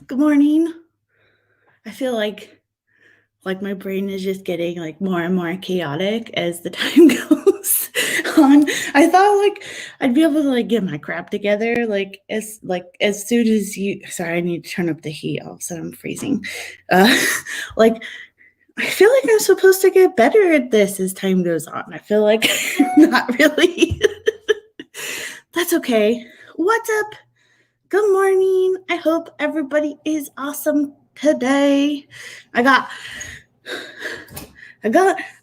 Good morning. I feel like my brain is just getting like more and more chaotic as the time goes on. I thought like I'd be able to like get my crap together like as soon as you sorry, I need to turn up the heat. All of a sudden I'm freezing. Uh like I feel like I'm supposed to get better at this as time goes on. I feel like not really. That's okay. What's up? Good morning. I hope everybody is awesome today. I got I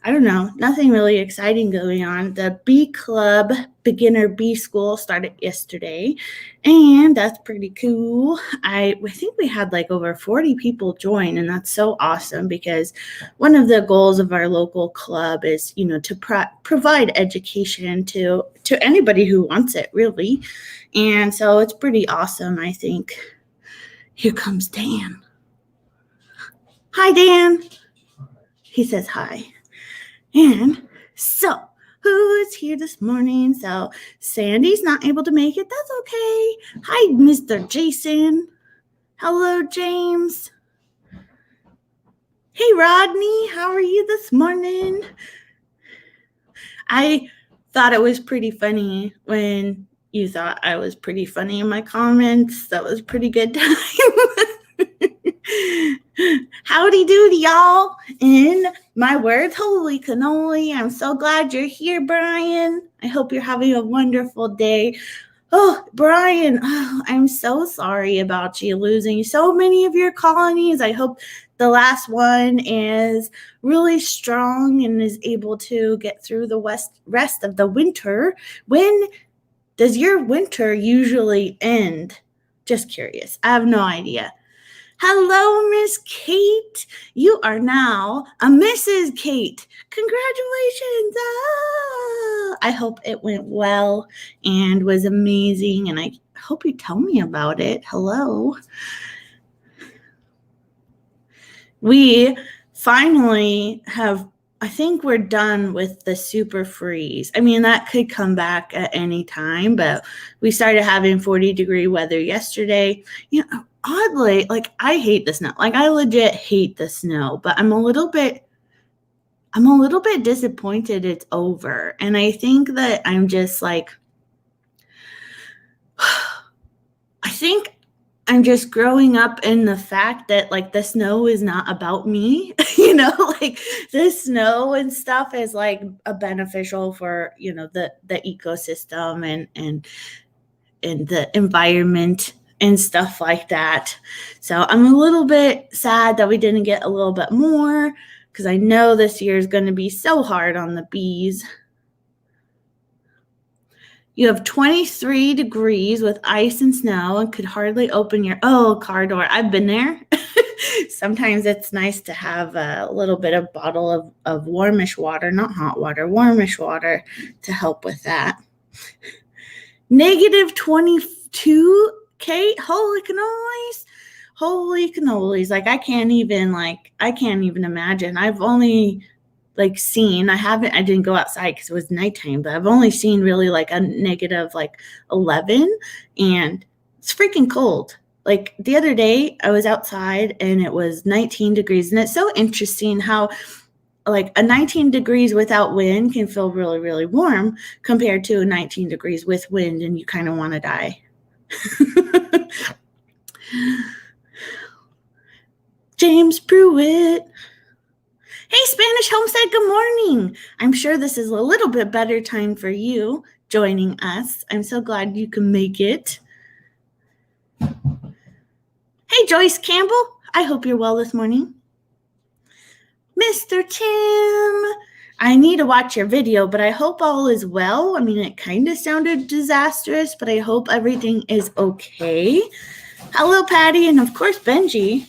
don't know, nothing really exciting going on. The B Club Beginner B School started yesterday, and that's pretty cool. I think we had like over 40 people join, and that's so awesome because one of the goals of our local club is, to provide education to anybody who wants it, really. And so it's pretty awesome, I think. Here comes Dan. Hi, Dan. He says hi. And so, who is here this morning? So, Sandy's not able to make it. That's okay. Hi, Mr. Jason. Hello, James. Hey, Rodney. How are you this morning? I thought it was pretty funny when you thought I was pretty funny in my comments. That was a pretty good time. Howdy doody, y'all. In my words, holy cannoli. I'm so glad you're here, Brian. I hope you're having a wonderful day. Oh, Brian, I'm so sorry about you losing so many of your colonies. I hope the last one is really strong and is able to get through the rest of the winter. When does your winter usually end? Just curious. I have no idea. Hello, Miss Kate. You are now a Mrs. Kate. Congratulations. I hope it went well and was amazing, and I hope you tell me about it. Hello. We finally have, I think we're done with the super freeze. I mean, that could come back at any time, but we started having 40-degree weather yesterday. Oddly, like I hate the snow. Like I legit hate the snow, but I'm a little bit disappointed it's over. And I think that I'm just like I think I'm just growing up in the fact that like the snow is not about me, like the snow and stuff is like a beneficial for, the ecosystem and the environment and stuff like that. So I'm a little bit sad that we didn't get a little bit more because I know this year is going to be so hard on the bees. You have 23 degrees with ice and snow and could hardly open your car door. I've been there. Sometimes it's nice to have a little bit of bottle of warmish water, not hot water, warmish water to help with that. Negative 22, Kate. Holy cannolis. Like I can't even imagine. I've only seen, I didn't go outside because it was nighttime, but I've only seen really like a negative 11, and it's freaking cold. Like the other day I was outside and it was 19 degrees, and it's so interesting how like a 19 degrees without wind can feel really, really warm compared to a 19 degrees with wind, and you kind of want to die. James Pruitt. Hey, Spanish Homestead, good morning. I'm sure this is a little bit better time for you joining us. I'm so glad you can make it. Hey, Joyce Campbell. I hope you're well this morning. Mr. Tim, I need to watch your video, but I hope all is well. I mean, it kind of sounded disastrous, but I hope everything is okay. Hello, Patty, and of course, Benji.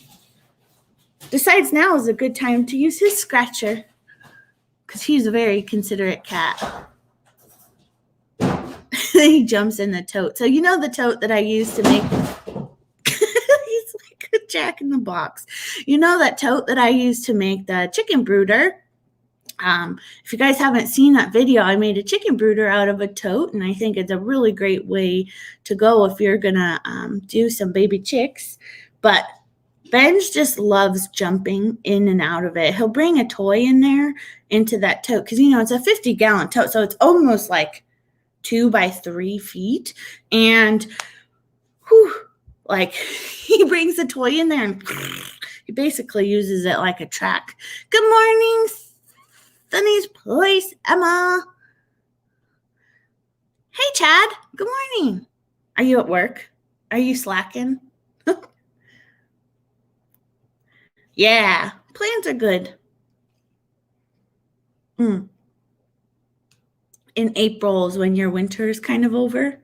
Decides now is a good time to use his scratcher because he's a very considerate cat. He jumps in the tote. So the tote that I used to make, he's like a Jack in the Box. That tote that I used to make the chicken brooder. If you guys haven't seen that video, I made a chicken brooder out of a tote, and I think it's a really great way to go if you're gonna do some baby chicks. But Benj just loves jumping in and out of it. He'll bring a toy in there into that tote because, it's a 50-gallon tote. So it's almost like 2 by 3 feet. And he brings the toy in there and he basically uses it like a track. Good morning, Sunny's Place, Emma. Hey, Chad. Good morning. Are you at work? Are you slacking? Yeah, plans are good. In April is when your winter is kind of over.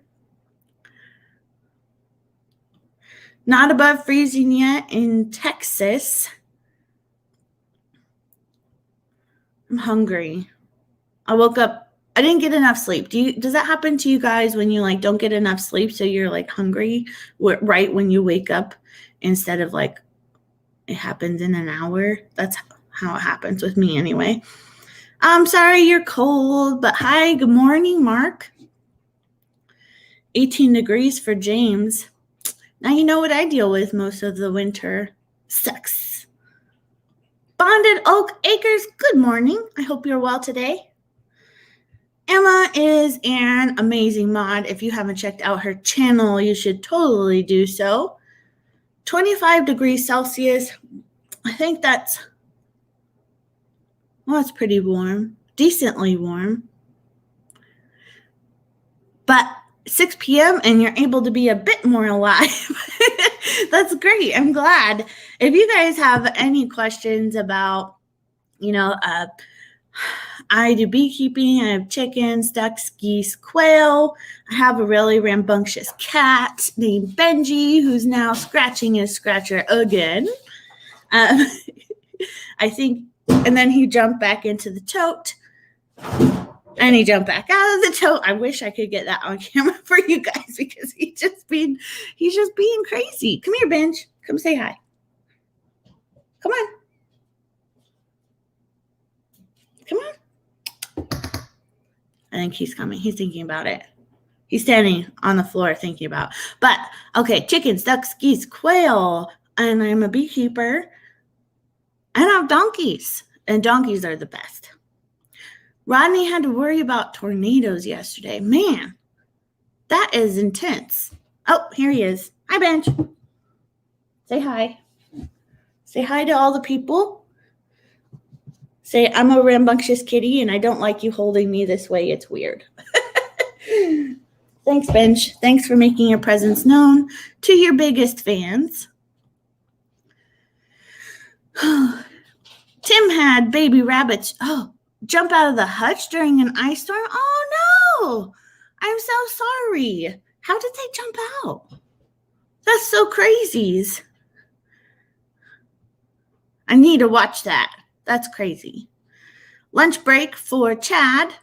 Not above freezing yet in Texas. I'm hungry. I woke up. I didn't get enough sleep. Does that happen to you guys when you don't get enough sleep, so you're hungry right when you wake up instead of it happens in an hour? That's how it happens with me anyway. I'm sorry you're cold, but hi, good morning, Mark. 18 degrees for James. Now you know what I deal with most of the winter. Sucks. Bonded Oak Acres, good morning. I hope you're well today. Emma is an amazing mod. If you haven't checked out her channel, you should totally do so. 25 degrees Celsius. I think that's pretty warm. Decently warm. But 6 p.m. and you're able to be a bit more alive. That's great. I'm glad. If you guys have any questions about, I do beekeeping. I have chickens, ducks, geese, quail. I have a really rambunctious cat named Benji, who's now scratching his scratcher again. I think, and then he jumped back into the tote. And he jumped back out of the tote. I wish I could get that on camera for you guys because he's just being crazy. Come here, Benj. Come say hi. Come on. Come on. I think he's coming. He's thinking about it. He's standing on the floor thinking about. But, okay, chickens, ducks, geese, quail. And I'm a beekeeper. And I have donkeys. And donkeys are the best. Rodney had to worry about tornadoes yesterday. Man, that is intense. Oh, here he is. Hi, Benj. Say hi. Say hi to all the people. Say, I'm a rambunctious kitty, and I don't like you holding me this way. It's weird. Thanks, Benj. Thanks for making your presence known to your biggest fans. Tim had baby rabbits. Jump out of the hutch during an ice storm? Oh, no. I'm so sorry. How did they jump out? That's so crazy. I need to watch that. That's crazy. Lunch break for Chad.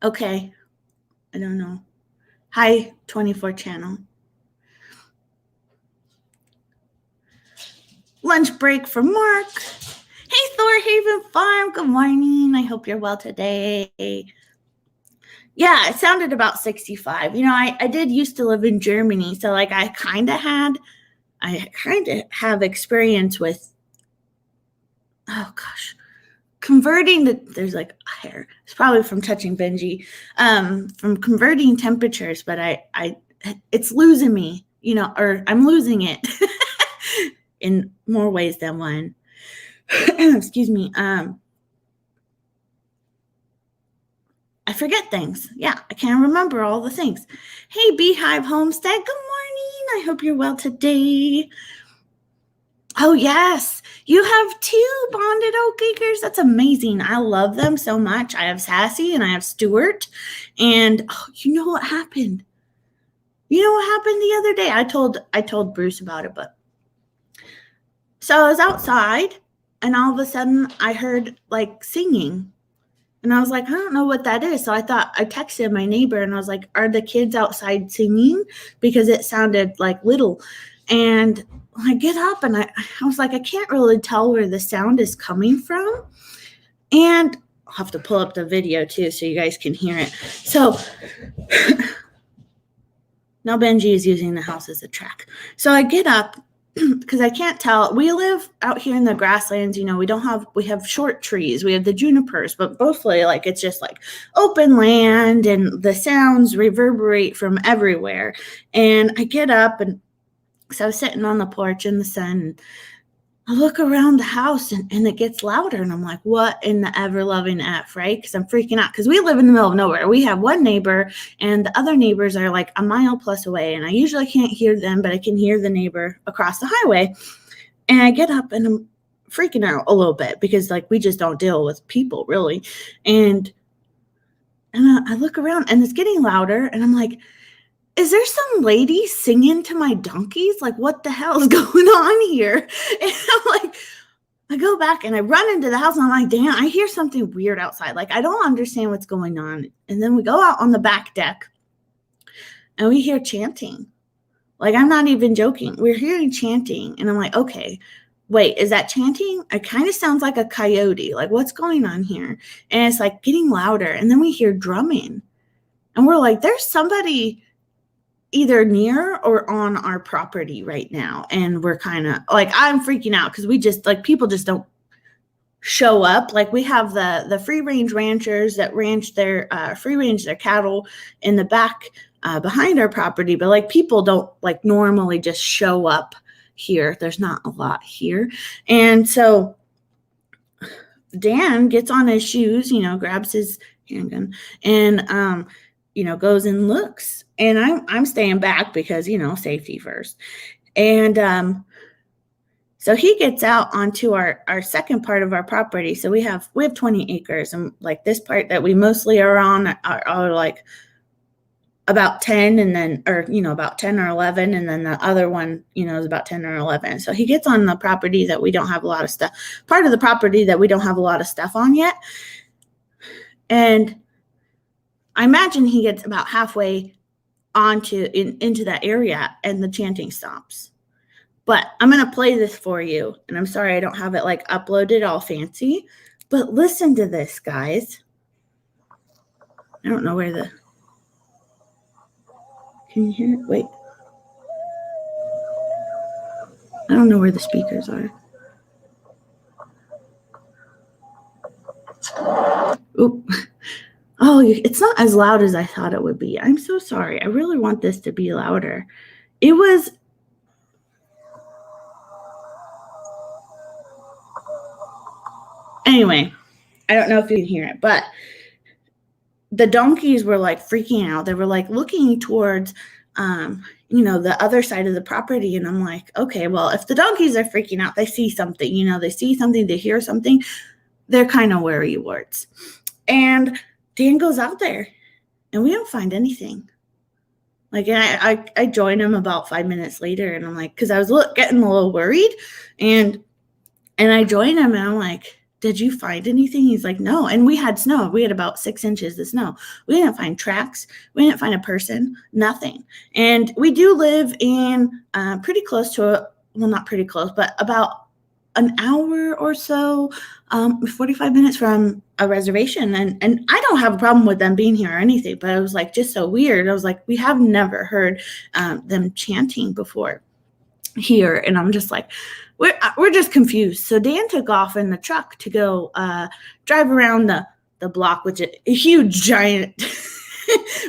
Okay. I don't know. Hi, 24 channel. Lunch break for Mark. Hey, Thorhaven Farm. Good morning. I hope you're well today. Yeah, it sounded about 65. I did used to live in Germany, so I kind of have experience with, converting there's hair. It's probably from touching Benji, from converting temperatures, but it's losing me, or I'm losing it in more ways than one. Excuse me. I forget things. Yeah, I can't remember all the things. Hey, Beehive Homestead. Good morning. I hope you're well today. Oh, yes. You have 2 bonded oak acres. That's amazing. I love them so much. I have Sassy and I have Stuart. And you know what happened? You know what happened the other day? I told Bruce about it, but so I was outside and all of a sudden I heard singing. And I was like, I don't know what that is. So I texted my neighbor and I was like, are the kids outside singing? Because it sounded little. And I get up and I was like, I can't really tell where the sound is coming from. And I'll have to pull up the video too so you guys can hear it. So Now Benji is using the house as a track. So I get up because I can't tell. We live out here in the grasslands, we have short trees. We have the junipers, but mostly like it's just like open land and the sounds reverberate from everywhere. And I get up, and so I was sitting on the porch in the sun, and I look around the house and it gets louder, and I'm like, what in the ever-loving F, right? Because I'm freaking out because we live in the middle of nowhere. We have one neighbor, and the other neighbors are like a mile plus away, and I usually can't hear them, but I can hear the neighbor across the highway. And I get up, and I'm freaking out a little bit because like we just don't deal with people really. And I look around, and it's getting louder, and I'm like, is there some lady singing to my donkeys? Like, what the hell is going on here? And I'm like, I go back and I run into the house, and I'm like, damn, I hear something weird outside. Like, I don't understand what's going on. And then we go out on the back deck, and we hear chanting. Like, I'm not even joking. We're hearing chanting. And I'm like, okay, wait, is that chanting? It kind of sounds like a coyote. Like, what's going on here? And it's like getting louder. And then we hear drumming. And we're like, there's somebody either near or on our property right now. And we're kind of like, I'm freaking out because we just like, people just don't show up. Like, we have the free range ranchers that ranch their free range their cattle in the back behind our property, but like people don't like normally just show up here. There's not a lot here. And so Dan gets on his shoes, grabs his handgun, and goes and looks. And I'm staying back because, safety first. And so he gets out onto our second part of our property. So we have 20 acres, and like this part that we mostly are on are like about 10, and then, or, about 10 or 11. And then the other one, is about 10 or 11. So he gets on the property that we don't have a lot of stuff, part of the property that we don't have a lot of stuff on yet. And I imagine he gets about halfway into that area, and the chanting stops. But I'm going to play this for you. And I'm sorry I don't have it like uploaded all fancy, but listen to this, guys. I don't know where can you hear it? Wait. I don't know where the speakers are. Oop. Oh, it's not as loud as I thought it would be. I'm so sorry. I really want this to be louder. It was... Anyway, I don't know if you can hear it, but the donkeys were like freaking out. They were like looking towards, the other side of the property. And I'm like, okay, well, if the donkeys are freaking out, they see something, they hear something, they're kind of wary warts. And Dan goes out there, and we don't find anything. Like, and I joined him about 5 minutes later, and I'm like, because I was getting a little worried, and I joined him, and I'm like, did you find anything? He's like, no. And we had snow. We had about 6 inches of snow. We didn't find tracks. We didn't find a person, nothing. And we do live in pretty close to not pretty close, but about an hour or so, 45 minutes from a reservation. And I don't have a problem with them being here or anything, but it was like just so weird. I was like, we have never heard them chanting before here. And I'm just like, we're just confused. So Dan took off in the truck to go drive around the block, which is a huge, giant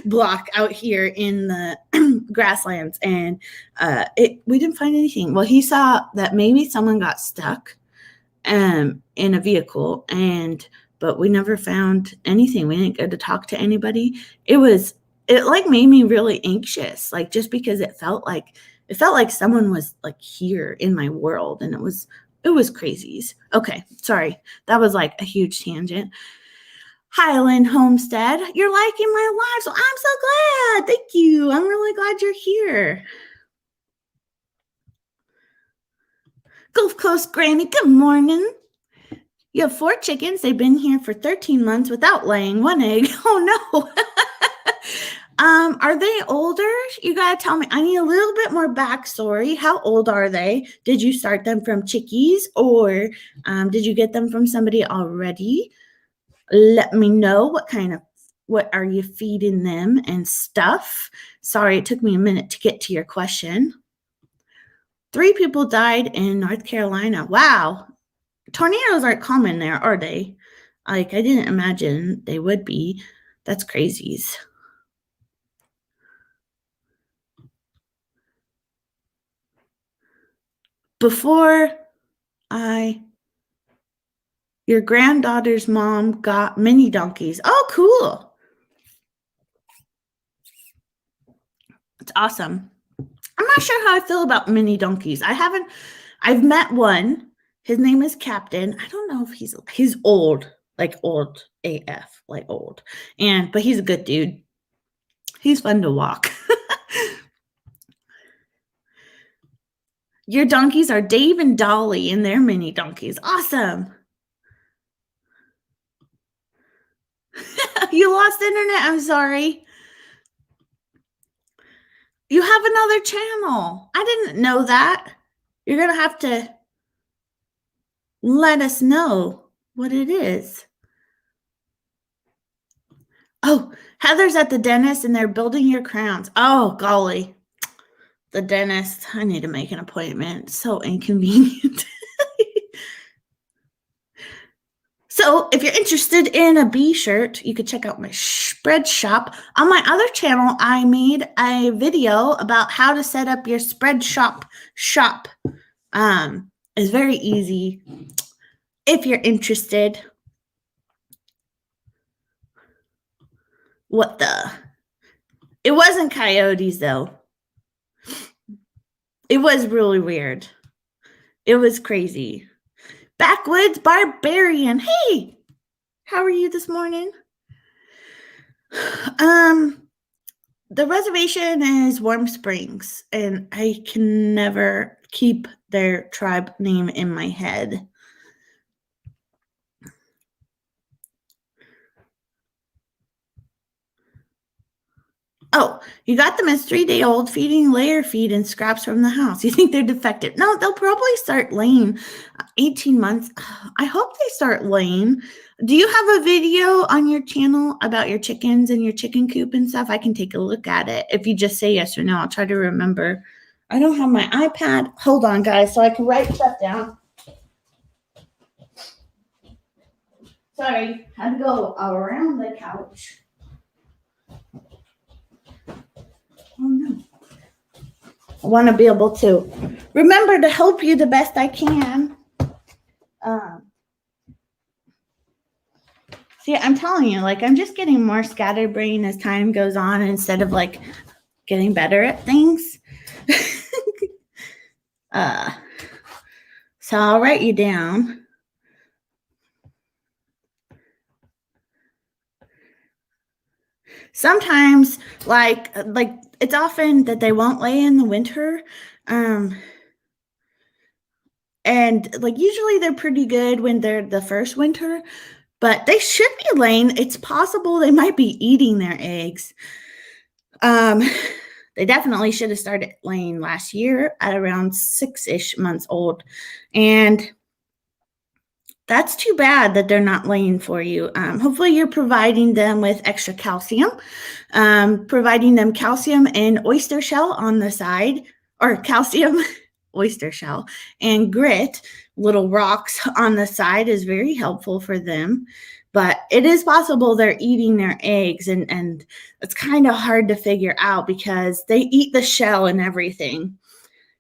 block out here in the grasslands. And we didn't find anything. Well, he saw that maybe someone got stuck in a vehicle, but we never found anything. We didn't go to talk to anybody. It like made me really anxious, like just because it felt like someone was like here in my world, and it was crazies. Okay, sorry. That was like a huge tangent. Highland Homestead, you're liking my live, so I'm so glad. Thank you. I'm really glad you're here. Gulf Coast Granny, good morning. You have 4 chickens. They've been here for 13 months without laying 1 egg. Oh no. Are they older? You gotta tell me. I need a little bit more backstory. How old are they? Did you start them from chickies, or did you get them from somebody already? Let me know what kind of what are you feeding them and stuff? Sorry, it took me a minute to get to your question. 3 people died in North Carolina. Wow. Tornadoes aren't common there, are they? Like, I didn't imagine they would be. That's crazies. Before your granddaughter's mom got mini donkeys. Oh, cool. It's awesome. I'm not sure how I feel about mini donkeys. I've met one. His name is Captain. I don't know if he's old, like old AF, like old. But he's a good dude. He's fun to walk. Your donkeys are Dave and Dolly and their mini donkeys. Awesome. You lost internet? I'm sorry. You have another channel. I didn't know that. You're going to have to let us know what it is. Oh, Heather's at the dentist and they're building your crowns. Oh, golly. The dentist. I need to make an appointment. So inconvenient. So if you're interested in a bee shirt, you could check out my spread shop. On my other channel, I made a video about how to set up your spread shop. It's very easy if you're interested. What the? It wasn't coyotes, though. It was really weird. It was crazy. Backwoods Barbarian. Hey, how are you this morning? The reservation is Warm Springs, and I can never keep their tribe name in my head. Oh, you got them as 3-day-old, feeding layer feed and scraps from the house. You think they're defective? No, they'll probably start laying 18 months. I hope they start laying. Do you have a video on your channel about your chickens and your chicken coop and stuff? I can take a look at it. If you just say yes or no, I'll try to remember. I don't have my iPad. Hold on, guys, so I can write stuff down. Sorry, had to go around the couch. Oh, no. I want to be able to remember to help you the best I can. See, I'm telling you, like, I'm just getting more scatterbrained as time goes on instead of, like, getting better at things. So I'll write you down. Sometimes, like it's often that they won't lay in the winter. And like usually they're pretty good when they're the first winter, but they should be laying. It's possible they might be eating their eggs. They definitely should have started laying last year at around 6-ish months old. And that's too bad that they're not laying for you. Hopefully you're providing them with extra calcium, providing them calcium and oyster shell on the side, or calcium, oyster shell, and grit, little rocks on the side is very helpful for them. But it is possible they're eating their eggs, and it's kind of hard to figure out because they eat the shell and everything.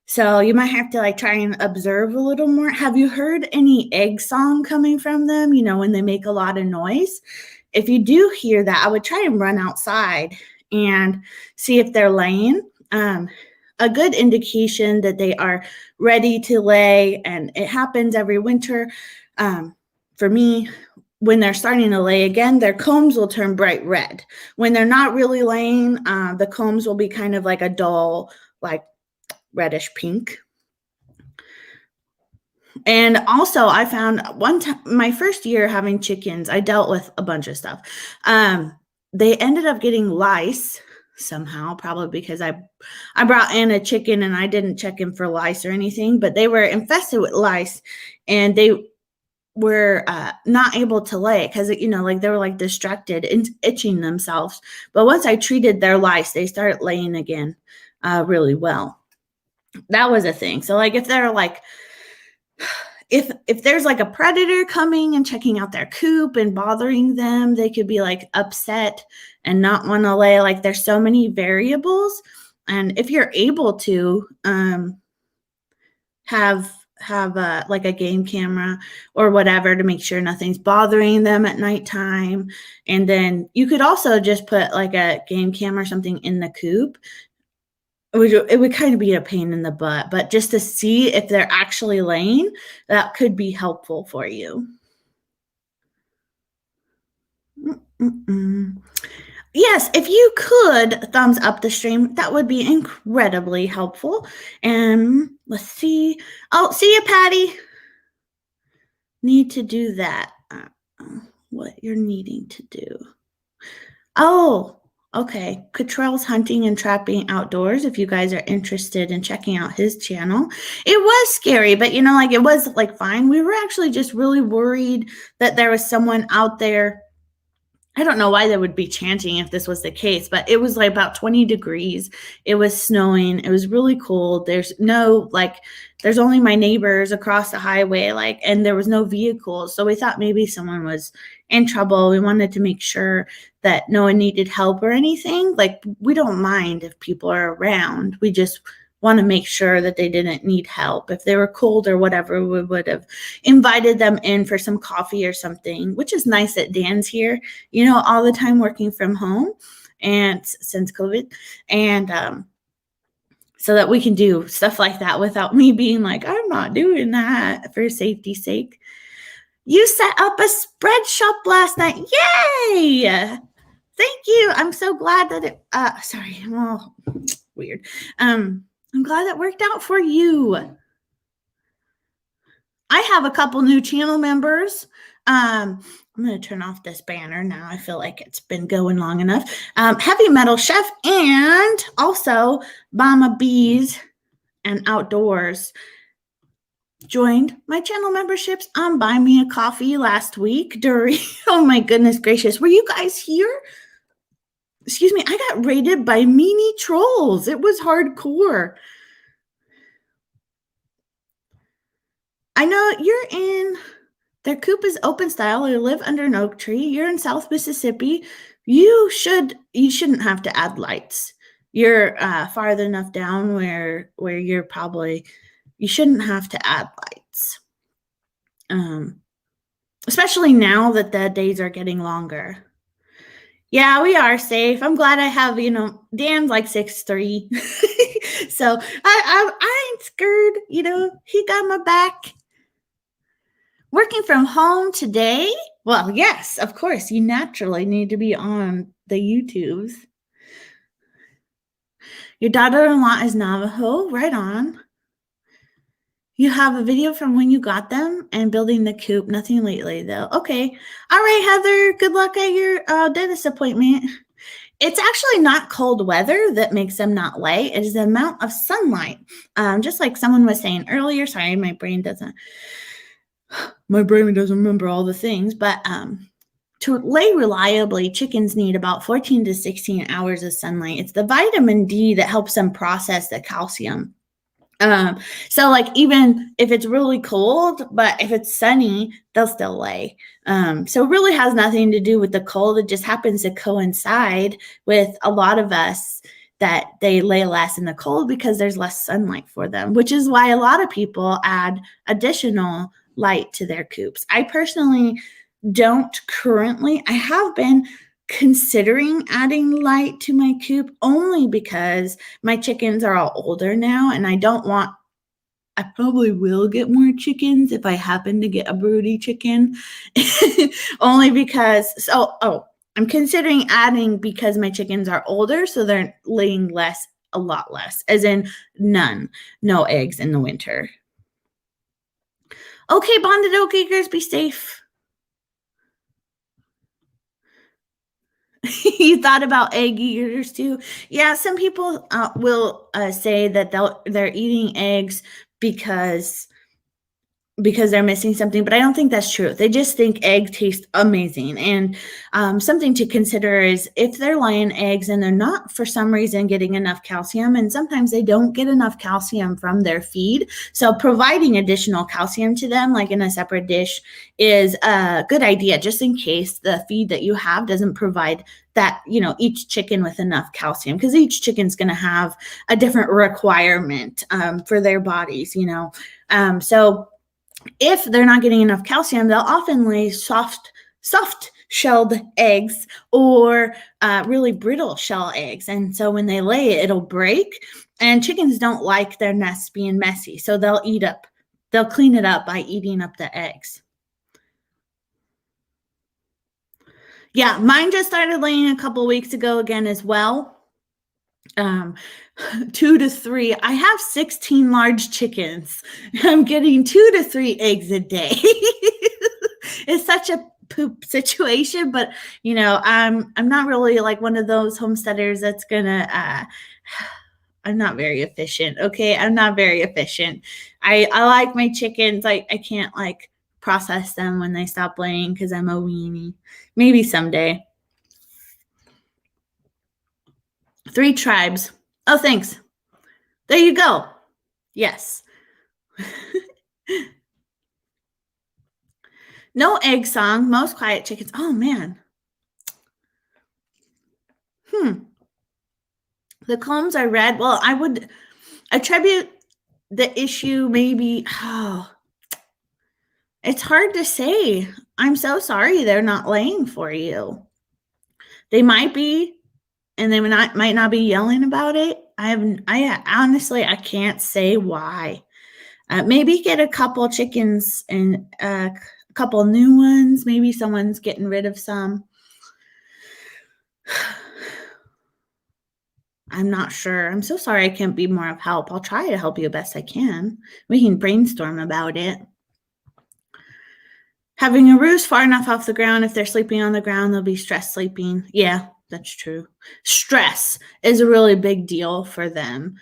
So you might have to like try and observe a little more. Have you heard any egg song coming from them? You know, when they make a lot of noise. If you do hear that, I would try and run outside and see if they're laying. A good indication that they are ready to lay, and it happens every winter. For me, when they're starting to lay again, their combs will turn bright red. When they're not really laying, the combs will be kind of like a dull, like reddish pink. And also I found one time, my first year having chickens, I dealt with a bunch of stuff. They ended up getting lice somehow, probably because I brought in a chicken and I didn't check in for lice or anything, but they were infested with lice, and they were not able to lay because, like they were like distracted and itching themselves. But once I treated their lice, they started laying again really well. That was a thing. So like if they're like, if there's like a predator coming and checking out their coop and bothering them, they could be like upset and not want to lay. Like there's so many variables. And if you're able to have like a game camera or whatever to make sure nothing's bothering them at nighttime. And then you could also just put like a game cam or something in the coop. It would kind of be a pain in the butt, but just to see if they're actually laying, that could be helpful for you. Yes, if you could thumbs up the stream, that would be incredibly helpful. And let's see. Oh, see you, Patty. Need to do that. What you're needing to do. Oh, okay. Cottrell's Hunting and Trapping Outdoors, if you guys are interested in checking out his channel. It was scary, but like it was like fine. We were actually just really worried that there was someone out there. I don't know why they would be chanting if this was the case, but it was like about 20 degrees. It was snowing. It was really cold. There's only my neighbors across the highway, and there was no vehicles. So we thought maybe someone was in trouble. We wanted to make sure that no one needed help or anything. Like, we don't mind if people are around. We just want to make sure that they didn't need help. If they were cold or whatever, we would have invited them in for some coffee or something, which is nice that Dan's here, all the time working from home and since COVID. And so that we can do stuff like that without me being like, I'm not doing that for safety's sake. You set up a spread shop last night. Yay! Thank you. I'm so glad that it, weird. I'm glad that worked out for you. I have a couple new channel members. I'm going to turn off this banner now. I feel like it's been going long enough. Heavy Metal Chef and also Mama Bees and Outdoors joined my channel memberships on Buy Me a Coffee last week during, oh my goodness gracious. Were you guys here? Excuse me, I got raided by meanie trolls. It was hardcore. I know you're in, their coop is open style. You live under an oak tree. You're in South Mississippi. You shouldn't have to add lights. You're farther enough down where you're probably, you shouldn't have to add lights. Especially now that the days are getting longer. Yeah, we are safe. I'm glad I have, Dan's like 6'3". So I ain't scared, he got my back. Working from home today? Well, yes, of course. You naturally need to be on the YouTubes. Your daughter-in-law is Navajo. Right on. You have a video from when you got them and building the coop. Nothing lately, though. Okay. All right, Heather. Good luck at your dentist appointment. It's actually not cold weather that makes them not lay. It is the amount of sunlight. Just like someone was saying earlier. Sorry, my brain doesn't remember all the things. But to lay reliably, chickens need about 14 to 16 hours of sunlight. It's the vitamin D that helps them process the calcium. So like even if it's really cold, but if it's sunny, they'll still lay. So it really has nothing to do with the cold. It just happens to coincide with a lot of us that they lay less in the cold because there's less sunlight for them, which is why a lot of people add additional light to their coops. I personally don't currently. I have been considering adding light to my coop only because my chickens are all older now and I probably will get more chickens if I happen to get a broody chicken. Only because, I'm considering adding because my chickens are older, so they're laying a lot less, as in no eggs in the winter. Okay, bonded oak acres, be safe. You thought about egg eaters too? Yeah, some people will say that they're eating eggs because because they're missing something, but I don't think that's true. They just think egg tastes amazing. And something to consider is if they're laying eggs and they're not for some reason getting enough calcium, and sometimes they don't get enough calcium from their feed. So providing additional calcium to them, like in a separate dish, is a good idea, just in case the feed that you have doesn't provide that, each chicken with enough calcium, because each chicken's going to have a different requirement for their bodies, so if they're not getting enough calcium, they'll often lay soft shelled eggs or really brittle shell eggs. And so when they lay it, it'll break. And chickens don't like their nests being messy. So they'll clean it up by eating up the eggs. Yeah, mine just started laying a couple weeks ago again as well. 2 to 3. I have 16 large chickens. I'm getting 2 to 3 eggs a day. It's such a poop situation, but I'm not really like one of those homesteaders that's gonna I'm not very efficient. Okay, I'm not very efficient. I like my chickens. I can't like process them when they stop laying because I'm a weenie. Maybe someday. 3 tribes. Oh, thanks. There you go. Yes. No egg song. Most quiet chickens. Oh, man. The combs are red. Well, I would attribute the issue maybe. Oh, it's hard to say. I'm so sorry they're not laying for you. They might be, and they might not be yelling about it. I honestly, I can't say why. Maybe get a couple chickens and a couple new ones. Maybe someone's getting rid of some. I'm not sure. I'm so sorry I can't be more of help. I'll try to help you best I can. We can brainstorm about it. Having a roost far enough off the ground, if they're sleeping on the ground, they'll be stress sleeping. Yeah, that's true. Stress is a really big deal for them.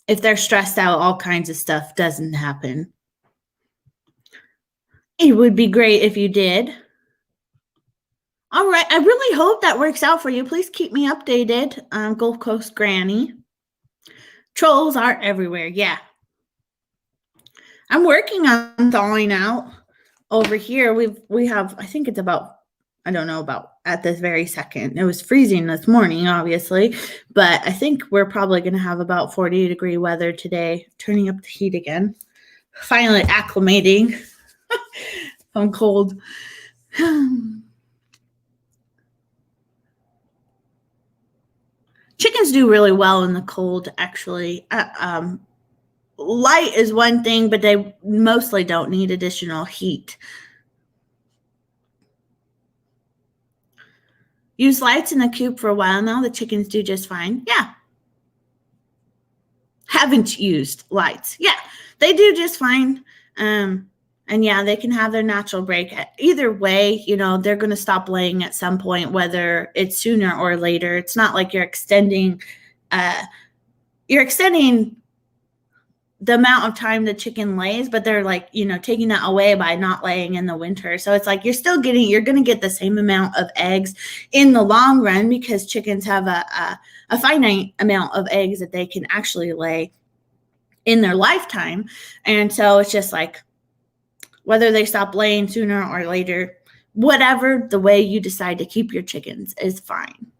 If they're stressed out, all kinds of stuff doesn't happen. It would be great if you did. All right. I really hope that works out for you. Please keep me updated. Gulf Coast Granny. Trolls are everywhere. Yeah. I'm working on thawing out. Over here, we have, I think it's about, I don't know about at this very second. It was freezing this morning, obviously, but I think we're probably going to have about 40-degree weather today, turning up the heat again. Finally acclimating. I'm cold. Chickens do really well in the cold, actually. Light is one thing, but they mostly don't need additional heat. Use lights in the coop for a while now. The chickens do just fine. Yeah. Haven't used lights. Yeah, they do just fine. And yeah, they can have their natural break. Either way, they're going to stop laying at some point, whether it's sooner or later. It's not like you're extending the amount of time the chicken lays, but they're like, taking that away by not laying in the winter. So it's like you're going to get the same amount of eggs in the long run, because chickens have a finite amount of eggs that they can actually lay in their lifetime. And so it's just like, whether they stop laying sooner or later, whatever the way you decide to keep your chickens is fine.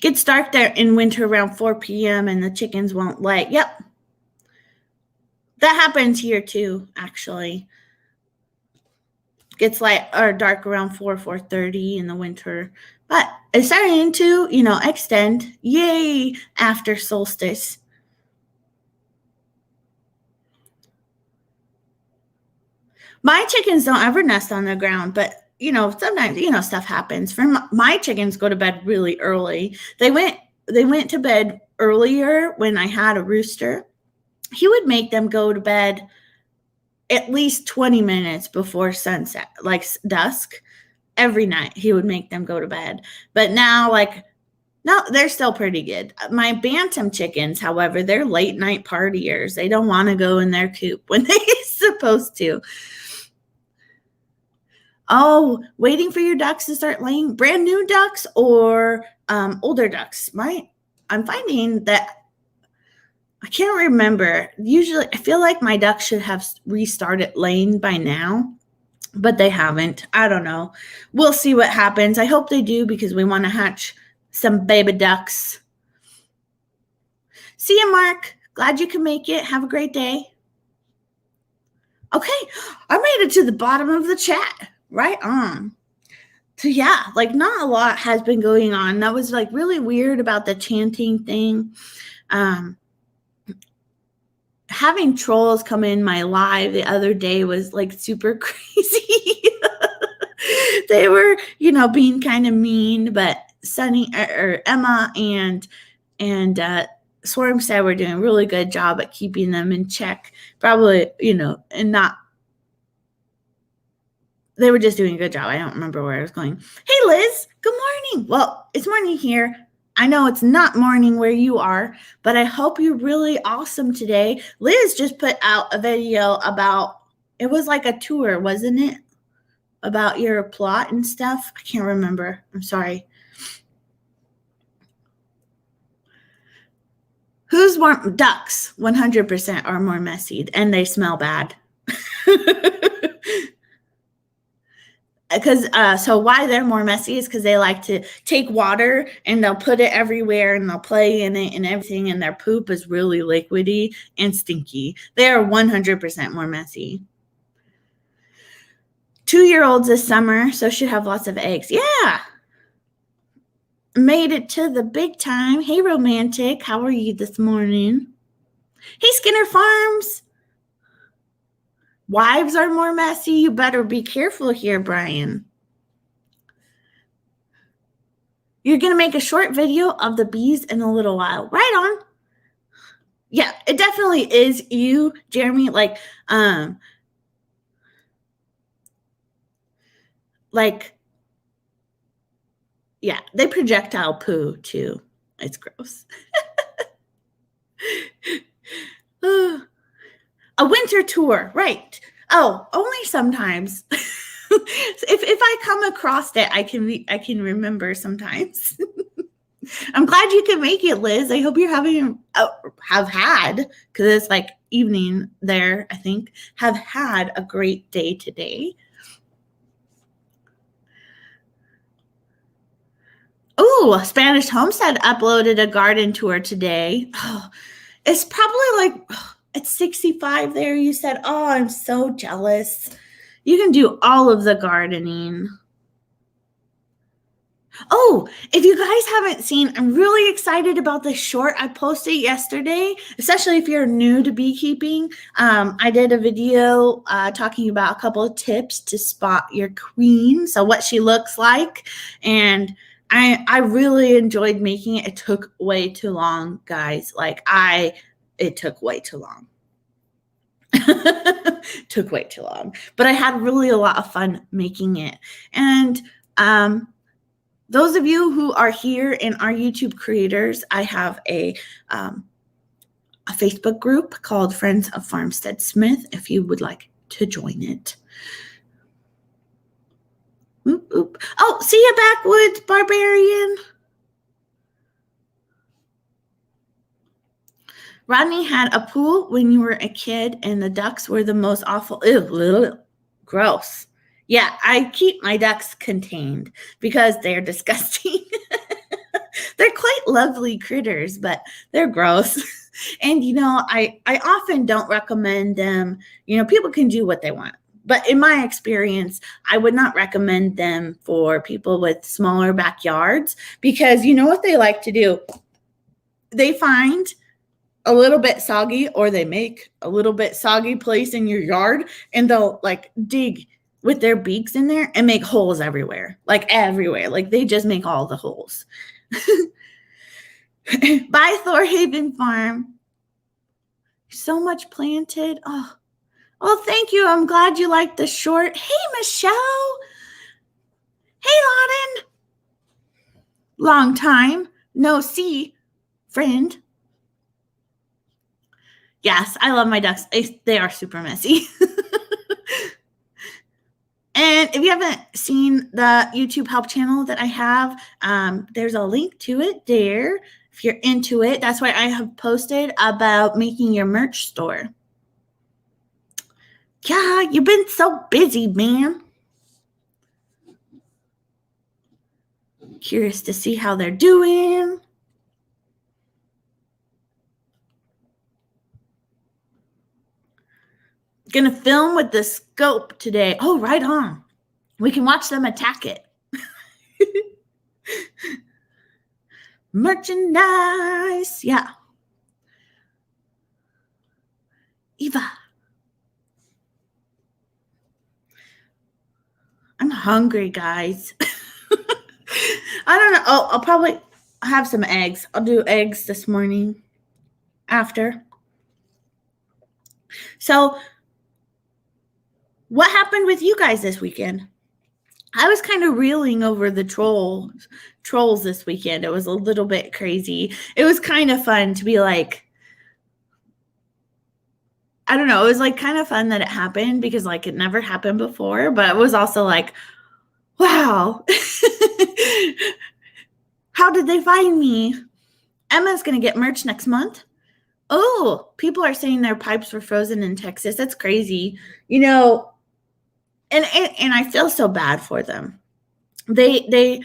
Gets dark there in winter around 4 p.m. and the chickens won't lay. Yep. That happens here too, actually. Gets light or dark around 4:30 in the winter. But it's starting to, extend. Yay, after solstice. My chickens don't ever nest on the ground, but sometimes, stuff happens. For my chickens go to bed really early. They went to bed earlier when I had a rooster. He would make them go to bed at least 20 minutes before sunset, like dusk. every night he would make them go to bed. But now, like, no, they're still pretty good. My bantam chickens, however, they're late night partiers. They don't want to go in their coop when they're supposed to. Oh, waiting for your ducks to start laying? Brand new ducks or older ducks? I'm finding that I can't remember. Usually, I feel like my ducks should have restarted laying by now, but they haven't. I don't know. We'll see what happens. I hope they do because we want to hatch some baby ducks. See you, Mark. Glad you can make it. Have a great day. Okay, I made it to the bottom of the chat. Right on. So yeah, like not a lot has been going on. That was like really weird about the chanting thing. Having trolls come in my live the other day was like super crazy. They were, being kind of mean, but Sunny or Emma and Swarmstead were doing a really good job at keeping them in check. Probably, and not. They were just doing a good job. I don't remember where I was going. Hey, Liz. Good morning. Well, it's morning here. I know it's not morning where you are, but I hope you're really awesome today. Liz just put out a video about, it was like a tour, wasn't it? About your plot and stuff. I can't remember. I'm sorry. Who's more? Ducks 100% are more messy and they smell bad. Because so why they're more messy is because they like to take water and they'll put it everywhere and they'll play in it and everything, and their poop is really liquidy and stinky. They are 100% more messy. 2-year-olds this summer, so should have lots of eggs. Yeah. Made it to the big time. Hey, Romantic. How are you this morning? Hey, Skinner Farms. Wives are more messy. You better be careful here, Brian. You're going to make a short video of the bees in a little while. Right on. Yeah, it definitely is you, Jeremy. Yeah, they projectile poo too. It's gross. A winter tour, right? Oh, only sometimes. if I come across it, I can remember sometimes. I'm glad you can make it, Liz. I hope you're have had, because it's like evening there, I think, have had a great day today. Oh, Spanish Homestead uploaded a garden tour today. Oh, it's probably it's 65 there, you said. Oh, I'm so jealous. You can do all of the gardening. Oh, if you guys haven't seen, I'm really excited about the short I posted yesterday, especially if you're new to beekeeping. I did a video talking about a couple of tips to spot your queen, so what she looks like, and I really enjoyed making it. It took way too long, guys. It took way too long. Took way too long. But I had really a lot of fun making it. And those of you who are here and are YouTube creators, I have a Facebook group called Friends of Farmstead Smith if you would like to join it. Oop, oop. Oh, see you backwoods, Barbarian. Rodney had a pool when you were a kid, and the ducks were the most awful. Ew, gross. Yeah, I keep my ducks contained because they're disgusting. They're quite lovely critters, but they're gross. And, I often don't recommend them. People can do what they want. But in my experience, I would not recommend them for people with smaller backyards because you know what they like to do? They find a little bit soggy, or they make a little bit soggy place in your yard, and they'll dig with their beaks in there and make holes everywhere. They just make all the holes. Bye, Thorhaven Farm. So much planted. Oh, well, thank you. I'm glad you liked the short. Hey, Michelle. Hey, Loden. Long time no see, friend. Yes, I love my ducks. They are super messy. And if you haven't seen the YouTube help channel that I have, there's a link to it there. If you're into it, that's why I have posted about making your merch store. Yeah, you've been so busy, man. Curious to see how they're doing. Gonna film with the scope today. Oh, right on. We can watch them attack it. Merchandise. Yeah. Eva. I'm hungry, guys. I don't know. Oh, I'll probably have some eggs. I'll do eggs this morning after. So, what happened with you guys this weekend? I was kind of reeling over the trolls this weekend. It was a little bit crazy. It was kind of fun to be like, I don't know. It was like kind of fun that it happened because like it never happened before, but it was also like, wow. How did they find me? Emma's going to get merch next month. Oh, people are saying their pipes were frozen in Texas. That's crazy. You know, and I feel so bad for them. They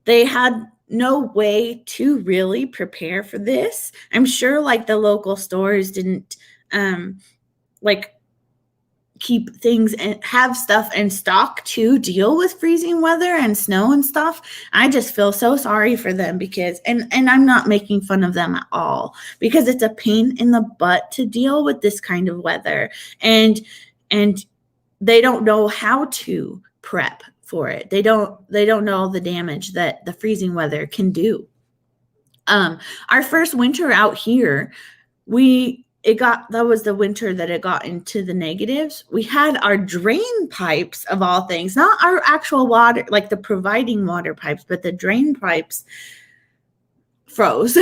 had no way to really prepare for this. I'm sure like the local stores didn't like keep things and have stuff in stock to deal with freezing weather and snow and stuff. I just feel so sorry for them because and I'm not making fun of them at all because it's a pain in the butt to deal with this kind of weather and they don't know how to prep for it. They don't know the damage that the freezing weather can do. Our first winter out here, that was the winter that it got into the negatives. We had our drain pipes of all things, not our actual water, like the providing water pipes, but the drain pipes froze.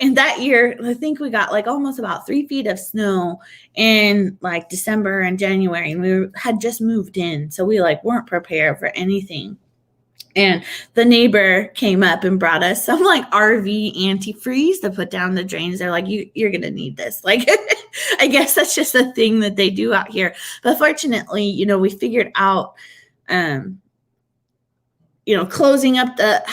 And that year, I think we got like almost about 3 feet of snow in like December and January, and we had just moved in. So we like weren't prepared for anything. And the neighbor came up and brought us some like RV antifreeze to put down the drains. They're like, you're going to need this. Like, I guess that's just a thing that they do out here. But fortunately, you know, we figured out, you know, closing up the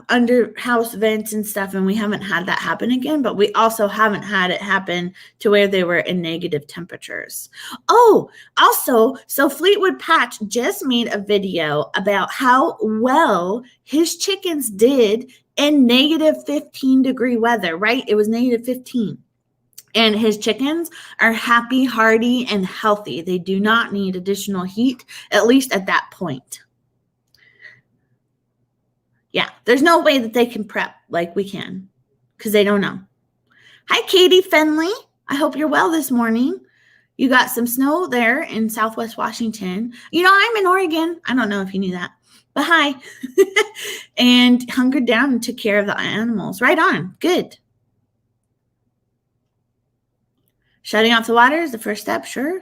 under house vents and stuff. And we haven't had that happen again, but we also haven't had it happen to where they were in negative temperatures. Oh, also, so Fleetwood Patch just made a video about how well his chickens did in negative 15-degree weather, right? It was negative 15. And his chickens are happy, hearty, and healthy. They do not need additional heat, at least at that point. Yeah, there's no way that they can prep like we can because they don't know. Hi, Katie Fenley. I hope you're well this morning. You got some snow there in Southwest Washington. You know, I'm in Oregon. I don't know if you knew that, but hi. And hunkered down and took care of the animals. Right on. Good. Shutting off the water is the first step, sure.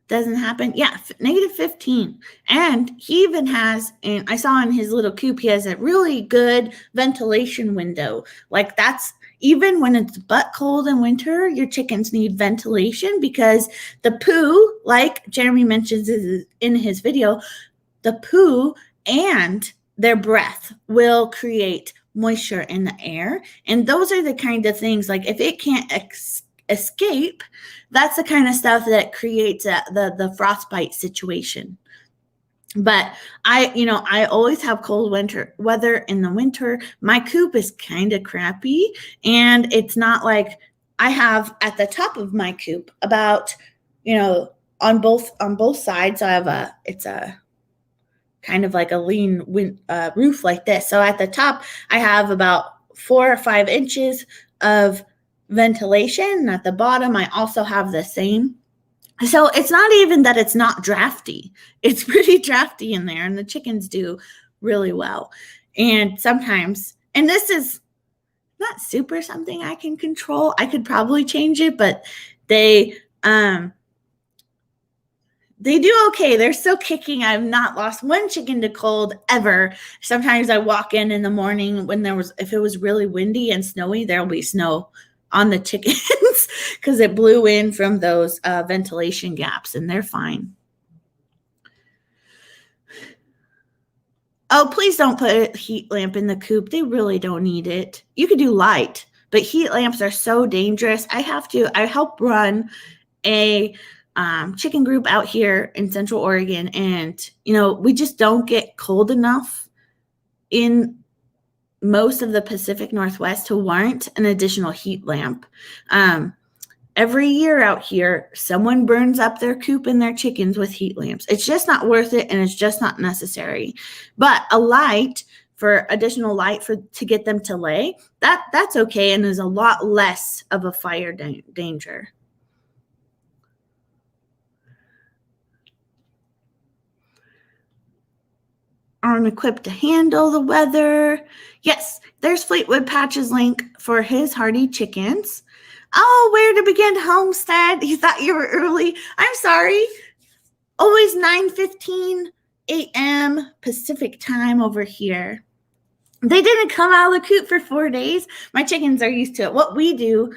Doesn't happen. Yeah, negative 15. And he even has, and I saw in his little coop, he has a really good ventilation window. Like that's, even when it's butt cold in winter, your chickens need ventilation because the poo, like Jeremy mentions in his video, the poo and their breath will create moisture in the air. And those are the kind of things, like if it can't escape, that's the kind of stuff that creates the frostbite situation. But I always have cold winter weather in the winter. My coop is kind of crappy, and it's not like I have at the top of my coop about, on both sides. I have it's a kind of like a lean roof like this. So at the top, I have about 4 or 5 inches of ventilation. And at the bottom, I also have the same. So it's not even that it's not drafty. It's pretty drafty in there, and the chickens do really well. And sometimes, and this is not super something I can control. I could probably change it, but they do okay. They're still kicking. I've not lost one chicken to cold ever. Sometimes I walk in the morning when if it was really windy and snowy, there'll be snow on the chickens because it blew in from those ventilation gaps, and they're fine. Oh, please don't put a heat lamp in the coop. They really don't need it. You could do light, but heat lamps are so dangerous. I help run a chicken group out here in Central Oregon, and we just don't get cold enough in most of the Pacific Northwest to warrant an additional heat lamp. Every year out here, someone burns up their coop and their chickens with heat lamps. It's just not worth it, and it's just not necessary. But a light, for additional light to get them to lay, that's okay, and is a lot less of a fire danger. Aren't equipped to handle the weather. Yes, there's Fleetwood Patch's link for his hardy chickens. Oh, where to begin homestead? You thought you were early. I'm sorry. Always 9:15 a.m. Pacific time over here. They didn't come out of the coop for 4 days. My chickens are used to it. What we do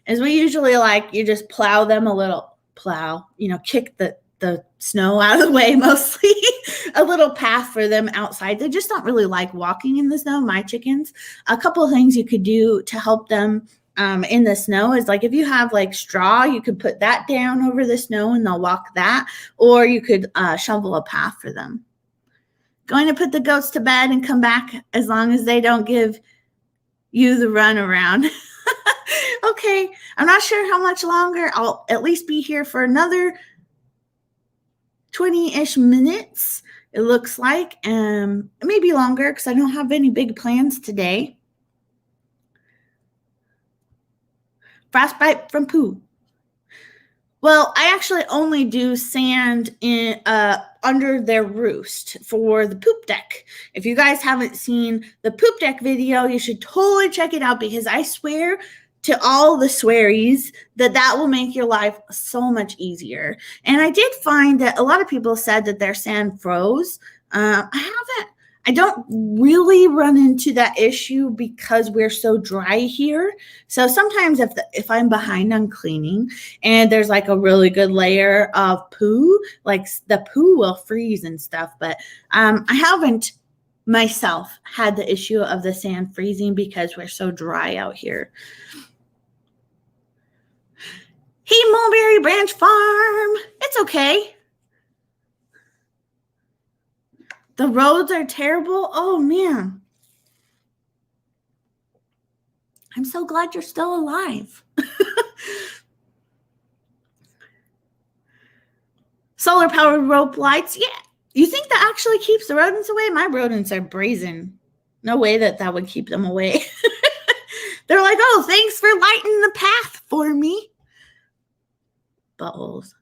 is we usually you just plow them a little. Kick the snow out of the way, mostly a little path for them outside. They just don't really like walking in the snow, my chickens. A couple of things you could do to help them in the snow is if you have straw, you could put that down over the snow and they'll walk that, or you could shovel a path for them. Going to put the goats to bed and come back as long as they don't give you the run around. Okay, I'm not sure how much longer. I'll at least be here for another 20-ish minutes, it looks like. Maybe longer because I don't have any big plans today. Frostbite from poo. Well, I actually only do sand in under their roost for the poop deck. If you guys haven't seen the poop deck video, you should totally check it out, because I swear to all the swearies that will make your life so much easier. And I did find that a lot of people said that their sand froze. I don't really run into that issue because we're so dry here. So sometimes if I'm behind on cleaning and there's a really good layer of poo, the poo will freeze and stuff. But I haven't myself had the issue of the sand freezing because we're so dry out here. Hey, Mulberry Branch Farm. It's okay. The roads are terrible. Oh, man. I'm so glad you're still alive. Solar-powered rope lights. Yeah. You think that actually keeps the rodents away? My rodents are brazen. No way that would keep them away. They're like, oh, thanks for lighting the path for me. Buttholes.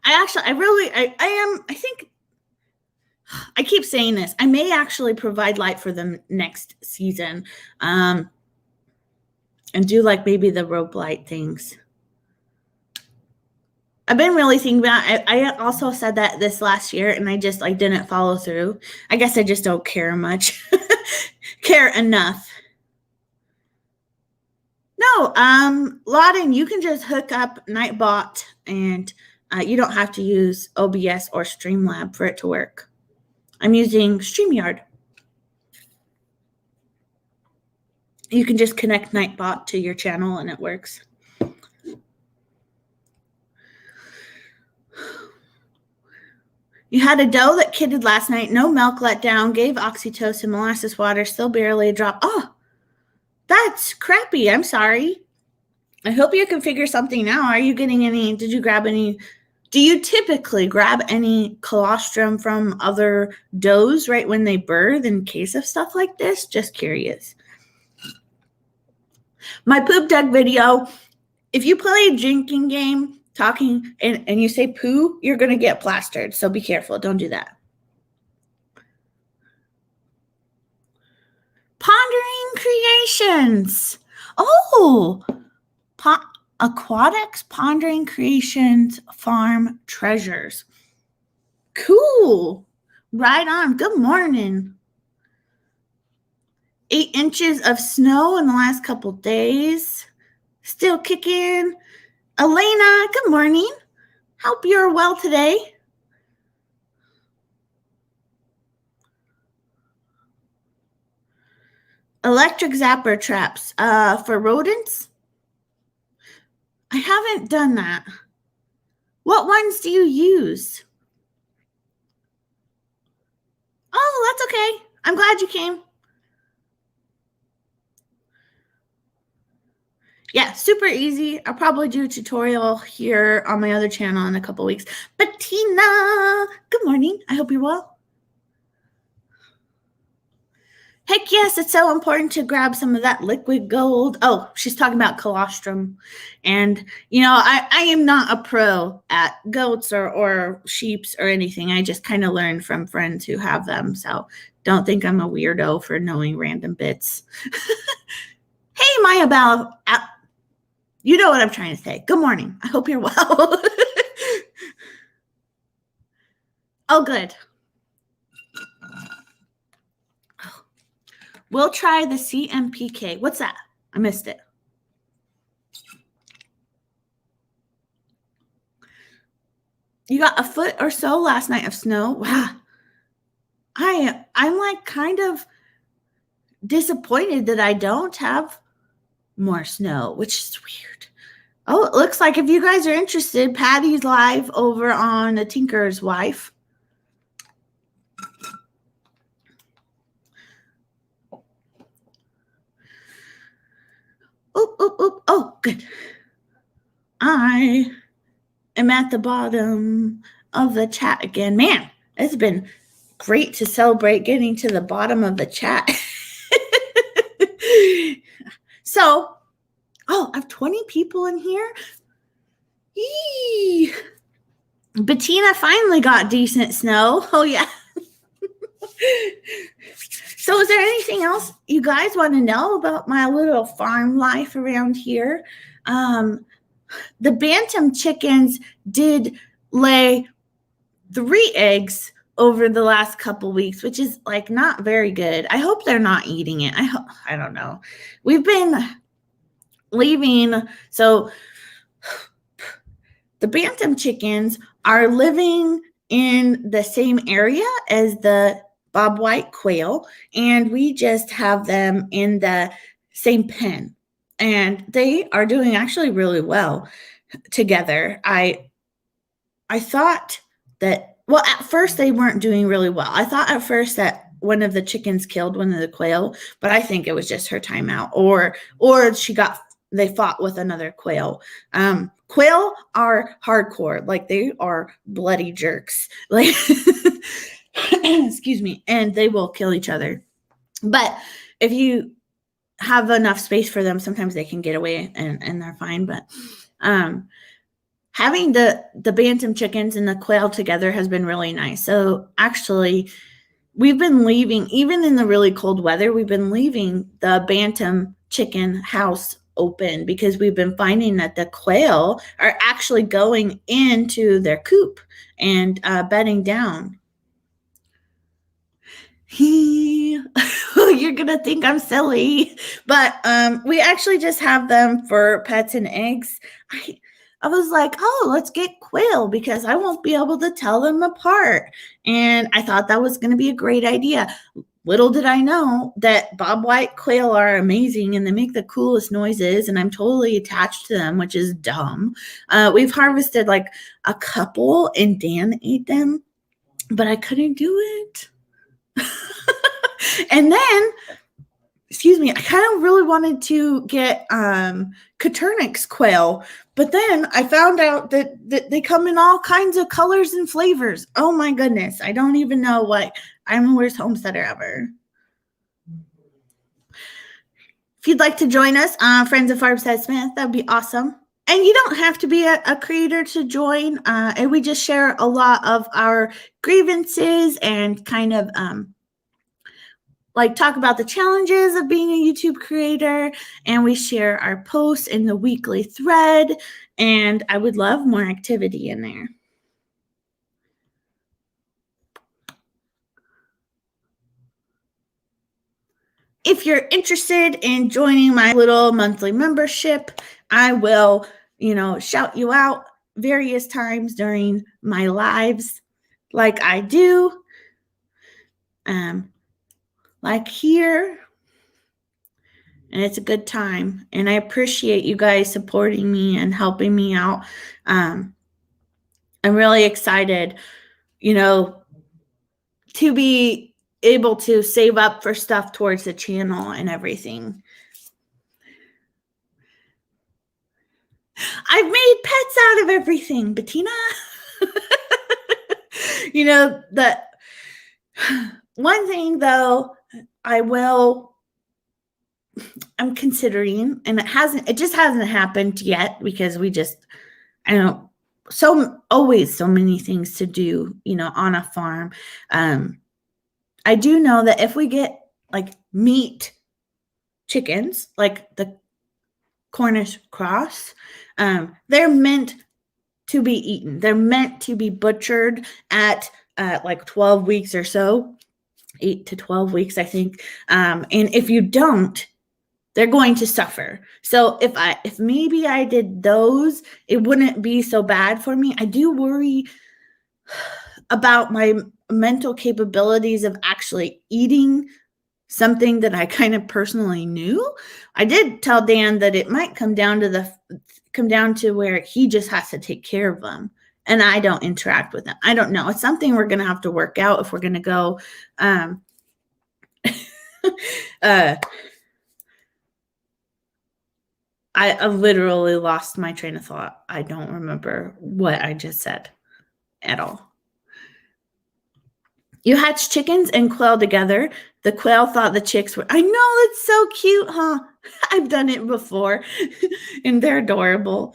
I think I keep saying this. I may actually provide light for them next season. And do maybe the rope light things. I've been really thinking about it. I also said that this last year, and I just didn't follow through. I guess I just don't care much. Care enough. No, Lawden, you can just hook up Nightbot, and you don't have to use OBS or Streamlab for it to work. I'm using StreamYard. You can just connect Nightbot to your channel and it works. You had a doe that kidded last night. No milk let down. Gave oxytocin, molasses water. Still barely a drop. Oh, that's crappy. I'm sorry. I hope you can figure something out. Are you getting any? Did you grab any Do you typically grab any colostrum from other does right when they birth in case of stuff like this? Just curious. My poop deck video, if you play a drinking game talking and you say poo, you're going to get plastered. So be careful. Don't do that. Pondering Creations. Oh, Aquatics Pondering Creations Farm Treasures. Cool. Right on. Good morning. 8 inches of snow in the last couple days. Still kicking. Elena, good morning. Hope you're well today. Electric zapper traps for rodents. I haven't done that. What ones do you use? Oh, that's okay. I'm glad you came. Yeah, super easy. I'll probably do a tutorial here on my other channel in a couple weeks. Bettina, good morning. I hope you're well. Heck yes, it's so important to grab some of that liquid gold. Oh, she's talking about colostrum. And, you know, I am not a pro at goats or sheeps or anything. I just kind of learned from friends who have them. So don't think I'm a weirdo for knowing random bits. Hey, Maya Bell. You know what I'm trying to say. Good morning. I hope you're well. Oh, good. We'll try the CMPK. What's that? I missed it. You got a foot or so last night of snow. Wow. I'm like kind of disappointed that I don't have more snow, which is weird. Oh, it looks like if you guys are interested, Patty's live over on The Tinker's Wife. Oop, oop, oop. Oh, good. I am at the bottom of the chat again. Man, it's been great to celebrate getting to the bottom of the chat. So, I have 20 people in here. Yee. Bettina finally got decent snow. Oh, yeah. So is there anything else you guys want to know about my little farm life around here? The bantam chickens did lay 3 eggs over the last couple weeks, which is like not very good. I hope they're not eating it. I don't know. We've been leaving. So the bantam chickens are living in the same area as the bobwhite quail, and we just have them in the same pen, and they are doing actually really well together. I thought that, well, at first they weren't doing really well. I thought at first that one of the chickens killed one of the quail, but I think it was just her timeout, or they fought with another quail. Quail are hardcore, like they are bloody jerks, like excuse me, and they will kill each other. But if you have enough space for them, sometimes they can get away and they're fine. But having the bantam chickens and the quail together has been really nice. So actually, we've been leaving, even in the really cold weather, we've been leaving the bantam chicken house open because we've been finding that the quail are actually going into their coop and bedding down. You're gonna think I'm silly, but we actually just have them for pets and eggs. I was like, let's get quail because I won't be able to tell them apart, and I thought that was going to be a great idea. Little did I know that bobwhite quail are amazing and they make the coolest noises, and I'm totally attached to them, which is dumb. We've harvested like a couple and Dan ate them, but I couldn't do it. And then excuse me, I kind of really wanted to get Coturnix quail, but then I found out that they come in all kinds of colors and flavors. Oh my goodness, I don't even know what. I'm the worst homesteader ever. If you'd like to join us, Friends of Farmstead Smith, that'd be awesome. And you don't have to be a creator to join. And we just share a lot of our grievances and kind of like talk about the challenges of being a YouTube creator. And we share our posts in the weekly thread. And I would love more activity in there. If you're interested in joining my little monthly membership, I will, shout you out various times during my lives like I do, like here. And it's a good time. And I appreciate you guys supporting me and helping me out. I'm really excited, to be able to save up for stuff towards the channel and everything. I've made pets out of everything, Bettina. The one thing though, I'm considering, and it just hasn't happened yet because always so many things to do, on a farm. I do know that if we get like meat chickens, like the Cornish cross, they're meant to be eaten. They're meant to be butchered at like 12 weeks or so, 8 to 12 weeks, I think. And if you don't, they're going to suffer. So if maybe I did those, it wouldn't be so bad for me. I do worry about my mental capabilities of actually eating something that I kind of personally knew. I did tell Dan that it might come down to where he just has to take care of them and I don't interact with them. I don't know. It's something we're going to have to work out if we're going to go. I literally lost my train of thought. I don't remember what I just said at all. You hatch chickens and quail together. The quail thought the chicks were, I know, that's so cute, huh? I've done it before and they're adorable.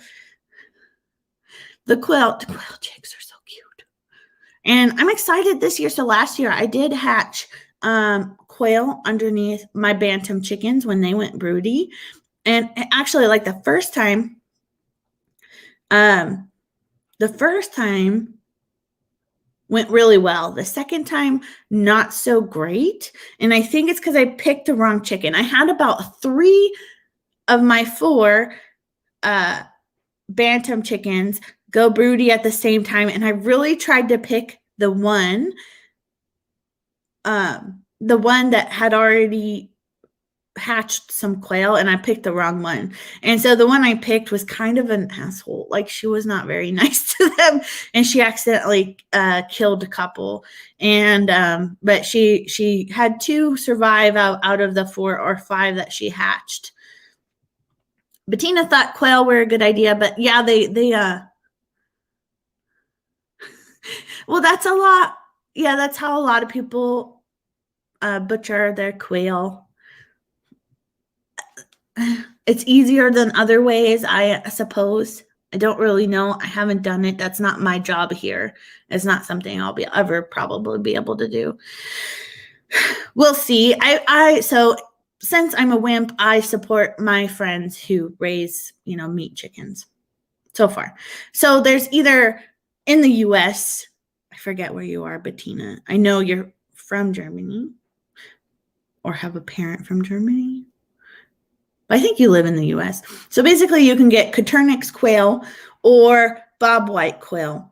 The quail chicks are so cute. And I'm excited this year. So last year I did hatch quail underneath my bantam chickens when they went broody. And actually, like the first time went really well. The second time, not so great. And I think it's because I picked the wrong chicken. I had about 3 of my 4 bantam chickens go broody at the same time. And I really tried to pick the one that had already hatched some quail, and I picked the wrong one. And so the one I picked was kind of an asshole. Like, she was not very nice to them, and she accidentally killed a couple. And but she had 2 survive out of the 4 or 5 that she hatched. Bettina thought quail were a good idea, but yeah, they well, that's a lot. Yeah, that's how a lot of people butcher their quail. It's easier than other ways, I suppose. I don't really know. I haven't done it. That's not my job here. It's not something I'll ever probably be able to do. We'll see. So since I'm a wimp, I support my friends who raise, meat chickens so far. So there's either in the US, I forget where you are, Bettina. I know you're from Germany or have a parent from Germany. I think you live in the US. So basically you can get Coturnix quail or bobwhite quail.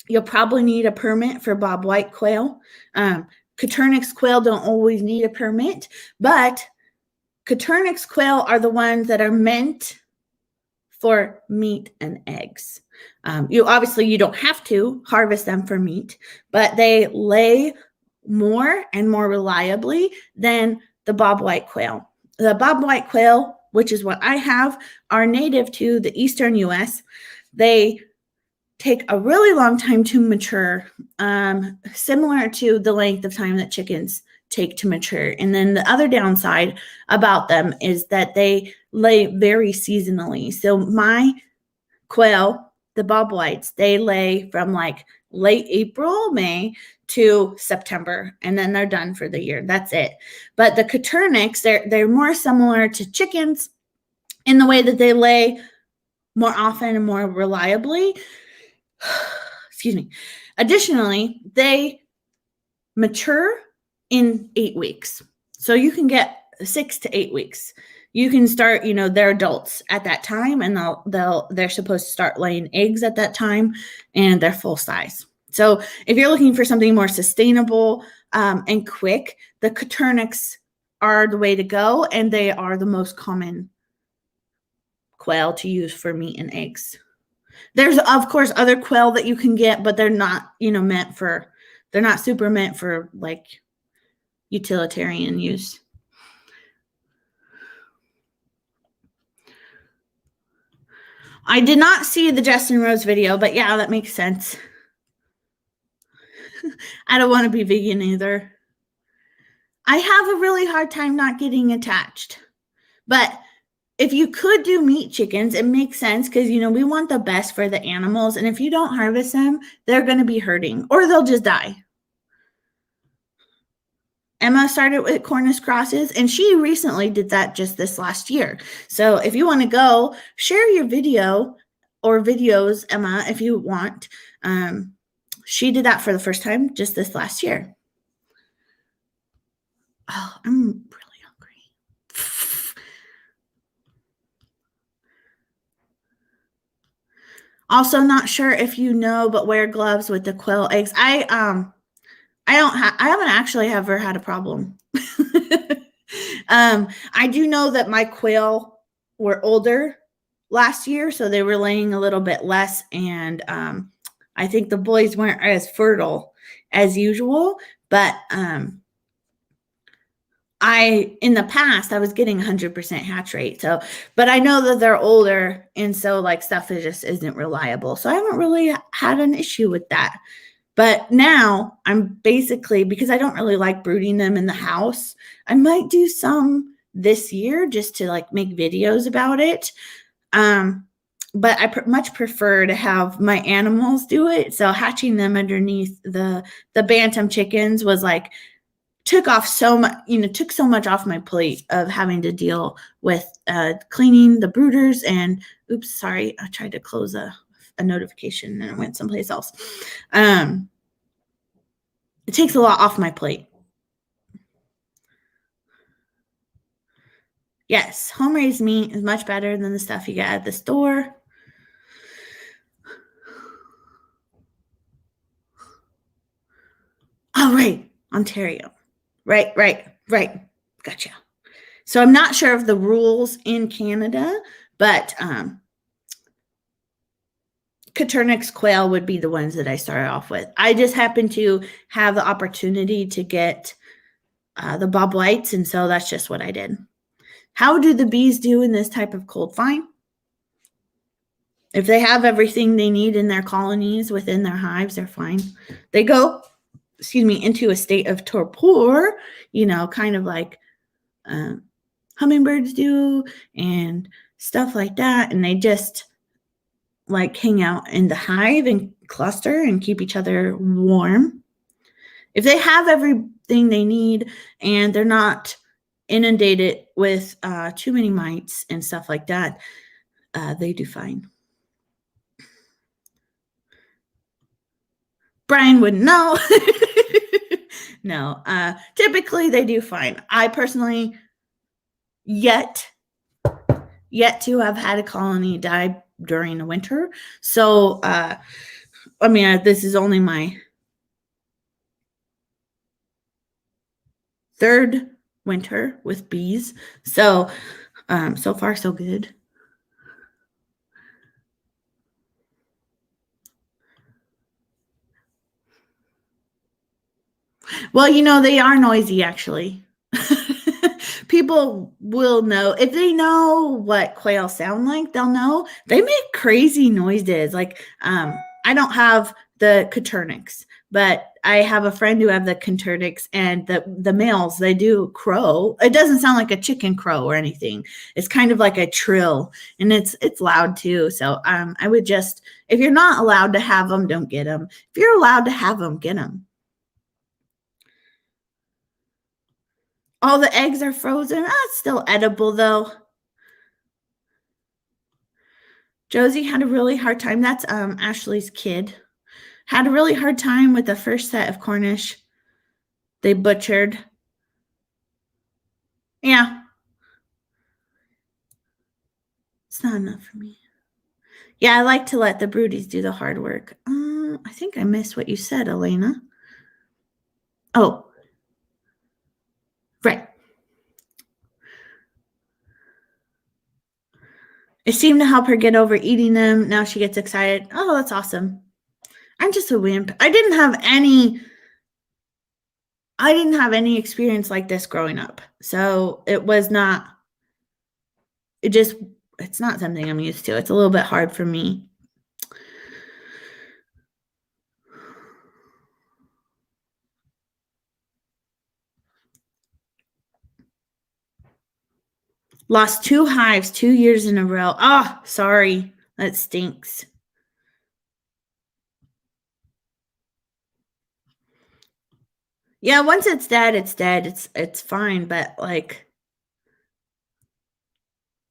You'll probably need a permit for bobwhite quail. Coturnix quail don't always need a permit, but Coturnix quail are the ones that are meant for meat and eggs. You don't have to harvest them for meat, but they lay more and more reliably than the bobwhite quail. the bobwhite quail, which is what I have, are native to the eastern U.S. They take a really long time to mature, similar to the length of time that chickens take to mature. And then the other downside about them is that they lay very seasonally. So my quail, the bobwhites, they lay from like late April, May to September, and then they're done for the year. That's it. But the Coturnics, they're more similar to chickens in the way that they lay more often and more reliably. Excuse me. Additionally, they mature in 8 weeks. So you can get 6 to 8 weeks. You can start, they're adults at that time, and they're supposed to start laying eggs at that time, and they're full size. So if you're looking for something more sustainable and quick, the Coturnics are the way to go, and they are the most common quail to use for meat and eggs. There's, of course, other quail that you can get, but they're not, they're not super meant for like utilitarian use. I did not see the Justin Rose video, but yeah, that makes sense. I don't want to be vegan either. I have a really hard time not getting attached. But if you could do meat chickens, it makes sense because, we want the best for the animals. And if you don't harvest them, they're going to be hurting or they'll just die. Emma started with Cornish crosses, and she recently did that just this last year. So if you want to go, share your video or videos, Emma, if you want. She did that for the first time just this last year. Oh, I'm really hungry. Also, not sure if you know, but wear gloves with the quail eggs. I haven't actually ever had a problem. I do know that my quail were older last year, so they were laying a little bit less, and I think the boys weren't as fertile as usual, but in the past, I was getting 100% hatch rate. So, but I know that they're older, and so like stuff just isn't reliable. So I haven't really had an issue with that. But now I'm basically, because I don't really like brooding them in the house, I might do some this year just to like make videos about it. But I much prefer to have my animals do it. So hatching them underneath the bantam chickens was like, took so much off my plate of having to deal with cleaning the brooders and, oops, sorry, I tried to close a notification and it went someplace else. It takes a lot off my plate. Yes, home-raised meat is much better than the stuff you get at the store. Oh, right, Ontario. Right. Gotcha. So I'm not sure of the rules in Canada, but Coturnic's quail would be the ones that I started off with. I just happened to have the opportunity to get the bobwhites, and so that's just what I did. How do the bees do in this type of cold? Fine. If they have everything they need in their colonies within their hives, they're fine. They go, into a state of torpor, kind of like hummingbirds do and stuff like that. And they just like hang out in the hive and cluster and keep each other warm. If they have everything they need and they're not inundated with too many mites and stuff like that, they do fine. Brian wouldn't know. No, typically they do fine. I personally yet to have had a colony die during the winter. So, this is only my third winter with bees. So, so far so good. Well, they are noisy, actually. People people will know if they know what quail sound like. They'll know they make crazy noises. Like I don't have the Coturnix, but I have a friend who have the Coturnix, and the males, they do crow. It doesn't sound like a chicken crow or anything. It's kind of like a trill, and it's loud too. So I would just, if you're not allowed to have them, don't get them. If you're allowed to have them, get them. All the eggs are frozen. It's still edible though. Josie had a really hard time. That's Ashley's kid. Had a really hard time with the first set of Cornish. They butchered. Yeah. It's not enough for me. Yeah, I like to let the broodies do the hard work. I think I missed what you said, Elena. Oh. Right. It seemed to help her get over eating them. Now she gets excited. Oh, that's awesome. I'm just a wimp. I didn't have any experience like this growing up. So it's not something I'm used to. It's a little bit hard for me. Lost 2 hives 2 years in a row. Oh, sorry. That stinks. Yeah, once it's dead, it's dead. It's fine, but like,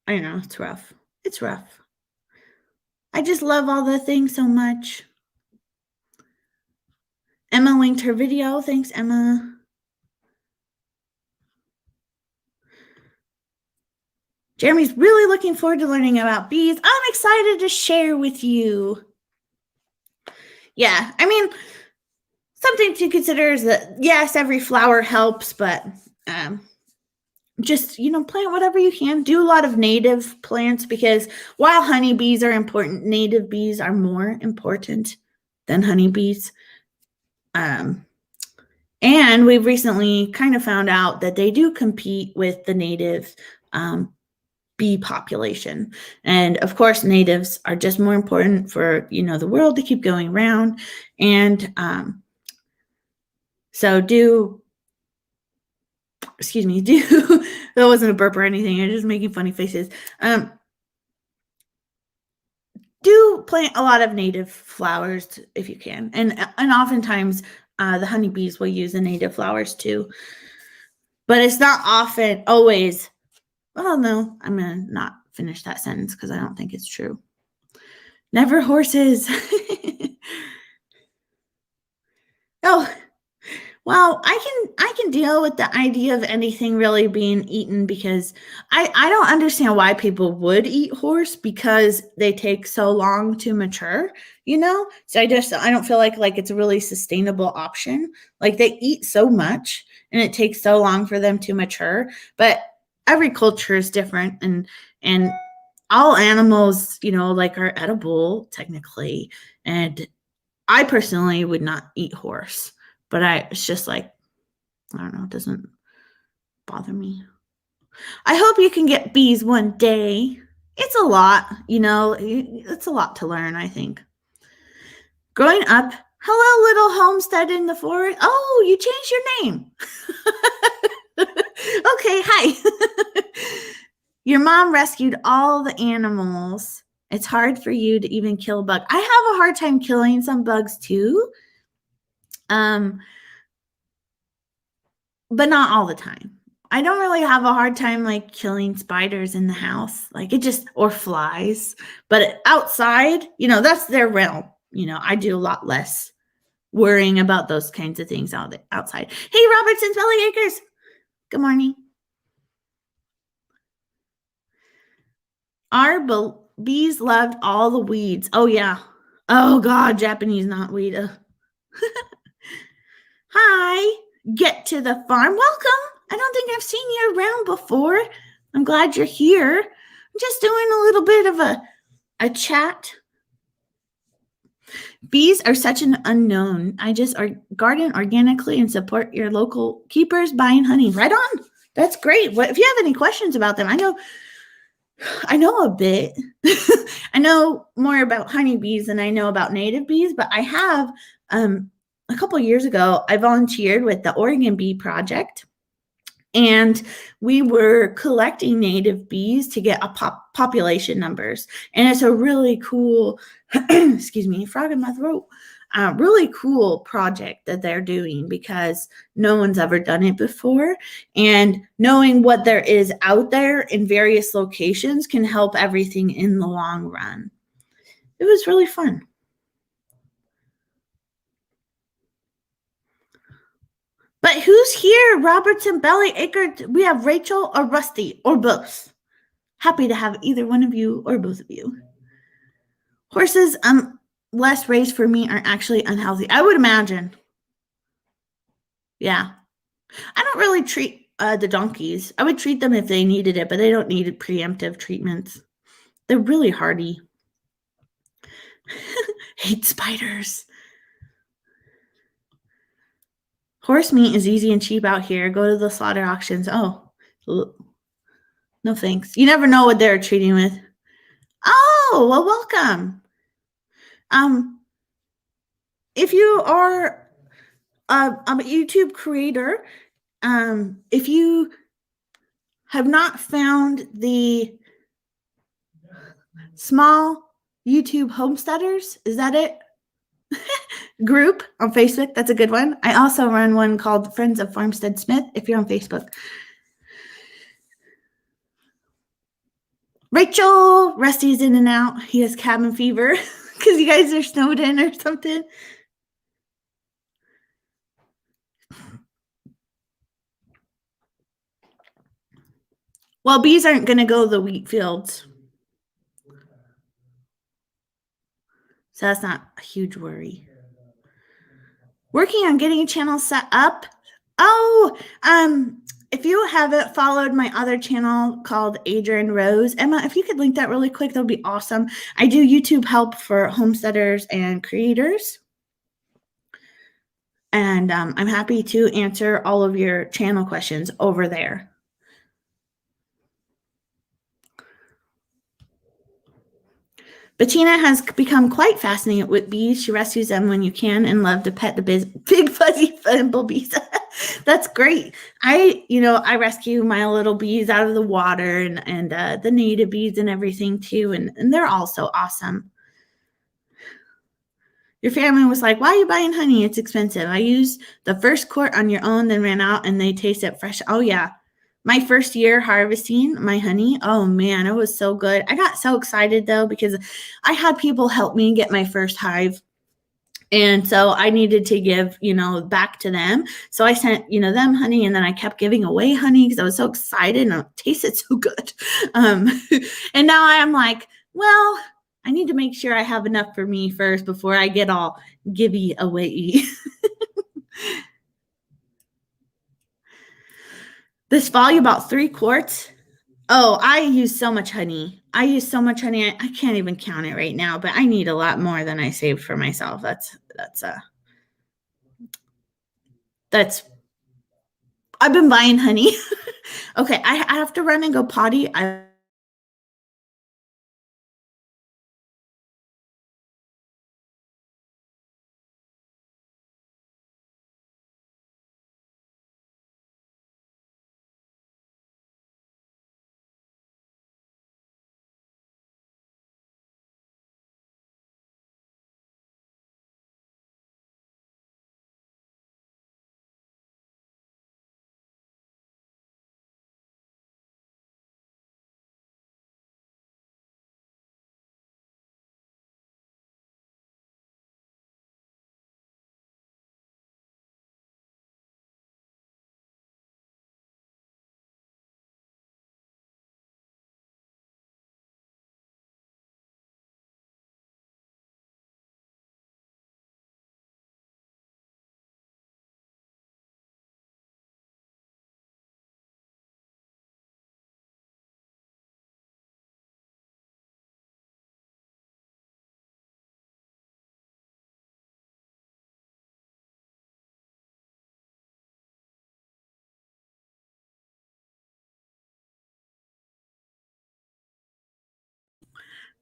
I don't know, it's rough. It's rough. I just love all the things so much. Emma linked her video. Thanks, Emma. Jeremy's really looking forward to learning about bees. I'm excited to share with you. Yeah, I mean, something to consider is that, yes, every flower helps, but just, plant whatever you can. Do a lot of native plants, because while honeybees are important, native bees are more important than honeybees. And we've recently kind of found out that they do compete with the native bee population. And of course, natives are just more important for, the world to keep going around. And so that wasn't a burp or anything. I'm just making funny faces. Do plant a lot of native flowers if you can. And oftentimes the honeybees will use the native flowers too. But it's not often, always. Well, no, I'm going to not finish that sentence because I don't think it's true. Never horses. Oh, well, I can deal with the idea of anything really being eaten, because I don't understand why people would eat horse, because they take so long to mature, So I don't feel like it's a really sustainable option. Like, they eat so much and it takes so long for them to mature, but every culture is different, and all animals, are edible technically. And I personally would not eat horse, but it's just like, I don't know, it doesn't bother me. I hope you can get bees one day. It's a lot, it's a lot to learn, I think. Growing up, hello, little homestead in the forest. Oh, you changed your name. Okay, hi. Your mom rescued all the animals. It's hard for you to even kill a bug. I have a hard time killing some bugs too. But not all the time. I don't really have a hard time killing spiders in the house, or flies. But outside, that's their realm. I do a lot less worrying about those kinds of things outside. Hey, Robertson's Valley Acres. Good morning. Our bees loved all the weeds. Oh, yeah. Oh, God, Japanese knotweed. Hi. Get to the farm. Welcome. I don't think I've seen you around before. I'm glad you're here. I'm just doing a little bit of a chat. Bees are such an unknown. I just garden organically and support your local keepers buying honey. Right on. That's great. What if you have any questions about them? I know a bit. I know more about honeybees than I know about native bees, but I have a couple years ago I volunteered with the Oregon Bee Project, and we were collecting native bees to get a population numbers. And it's a really cool, excuse me, frog in my throat. Really cool project that they're doing because no one's ever done it before. And knowing what there is out there in various locations can help everything in the long run. It was really fun. But who's here? Robertson, Belly, Acre. We have Rachel or Rusty or both. Happy to have either one of you or both of you. Horses, less raised for me are actually unhealthy. I would imagine. Yeah. I don't really treat the donkeys. I would treat them if they needed it, but they don't need preemptive treatments. They're really hardy. Hate spiders. Horse meat is easy and cheap out here. Go to the slaughter auctions. Oh, no thanks. You never know what they're treating with. Oh, well, welcome. If you are a YouTube creator, if you have not found the small YouTube homesteaders, is that it? Group on Facebook. That's a good one. I also run one called Friends of Farmstead Smith if you're on Facebook. Rachel, Rusty's in and out. He has cabin fever because you guys are snowed in or something. Well, bees aren't going to go to the wheat fields. So that's not a huge worry. Working on getting a channel set up. Oh, if you haven't followed my other channel called Adrienne Rose, Emma, if you could link that really quick, that would be awesome. I do YouTube help for homesteaders and creators. And I'm happy to answer all of your channel questions over there. Bettina has become quite fascinated with bees. She rescues them when you can and love to pet the big fuzzy bumblebees. That's great. I rescue my little bees out of the water and the native bees and everything too. And they're all so awesome. Your family was like, why are you buying honey? It's expensive. I used the first quart on your own, then ran out and they taste it fresh. Oh yeah. My first year harvesting my honey, oh man, it was so good. I got so excited though because I had people help me get my first hive. And so I needed to give, back to them. So I sent, them honey, and then I kept giving away honey because I was so excited and it tasted so good. And now I'm like, well, I need to make sure I have enough for me first before I get all givey away. This fall, you bought 3 quarts. Oh, I use so much honey. I can't even count it right now, but I need a lot more than I saved for myself. I've been buying honey. Okay, I have to run and go potty.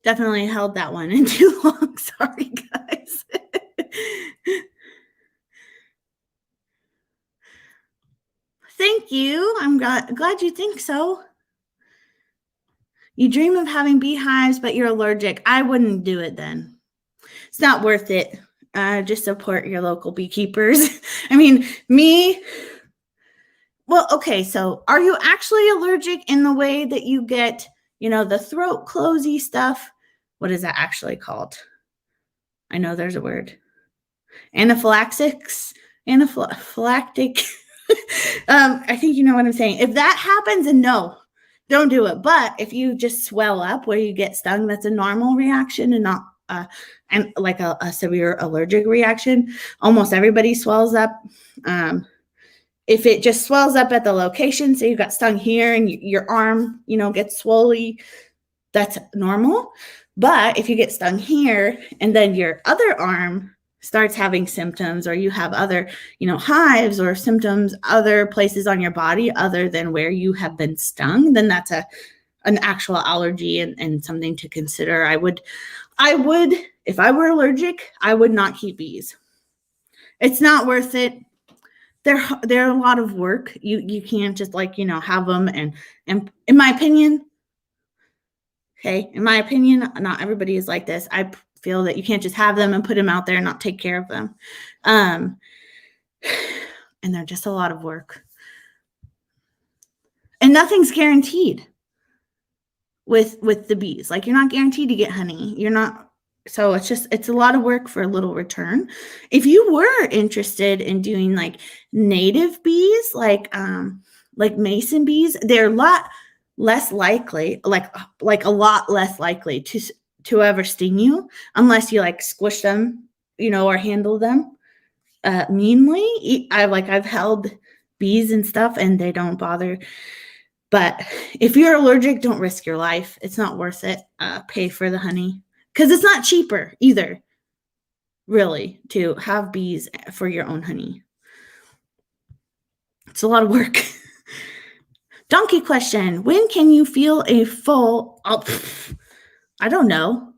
Definitely held that one in too long. Sorry, guys. Thank you. I'm glad you think so. You dream of having beehives, but you're allergic. I wouldn't do it then. It's not worth it. Just support your local beekeepers. I mean, me. Well, okay. So are you actually allergic in the way that you get, the throat closey stuff? What is that actually called? I know there's a word. Anaphylaxis. Anaphylactic. I think you know what I'm saying. If that happens, then no, don't do it. But if you just swell up where you get stung, that's a normal reaction and not and like a severe allergic reaction. Almost everybody swells up. If it just swells up at the location, so you got stung here and your arm, gets swollen, that's normal. But if you get stung here and then your other arm starts having symptoms, or you have other, hives or symptoms other places on your body other than where you have been stung, then that's an actual allergy and something to consider. I would, if I were allergic, I would not keep bees. It's not worth it. They're a lot of work. You can't just have them and in my opinion, not everybody is like this. I feel that you can't just have them and put them out there and not take care of them. And they're just a lot of work. And nothing's guaranteed with the bees. Like, you're not guaranteed to get honey. You're not. So it's a lot of work for a little return. If you were interested in doing like native bees, like mason bees, they're a lot less likely, like a lot less likely to ever sting you unless you squish them, or handle them meanly. I've held bees and stuff and they don't bother. But if you're allergic, don't risk your life. It's not worth it. Pay for the honey because it's not cheaper either, really, to have bees for your own honey. It's a lot of work. Donkey question. When can you feel a full... I don't know.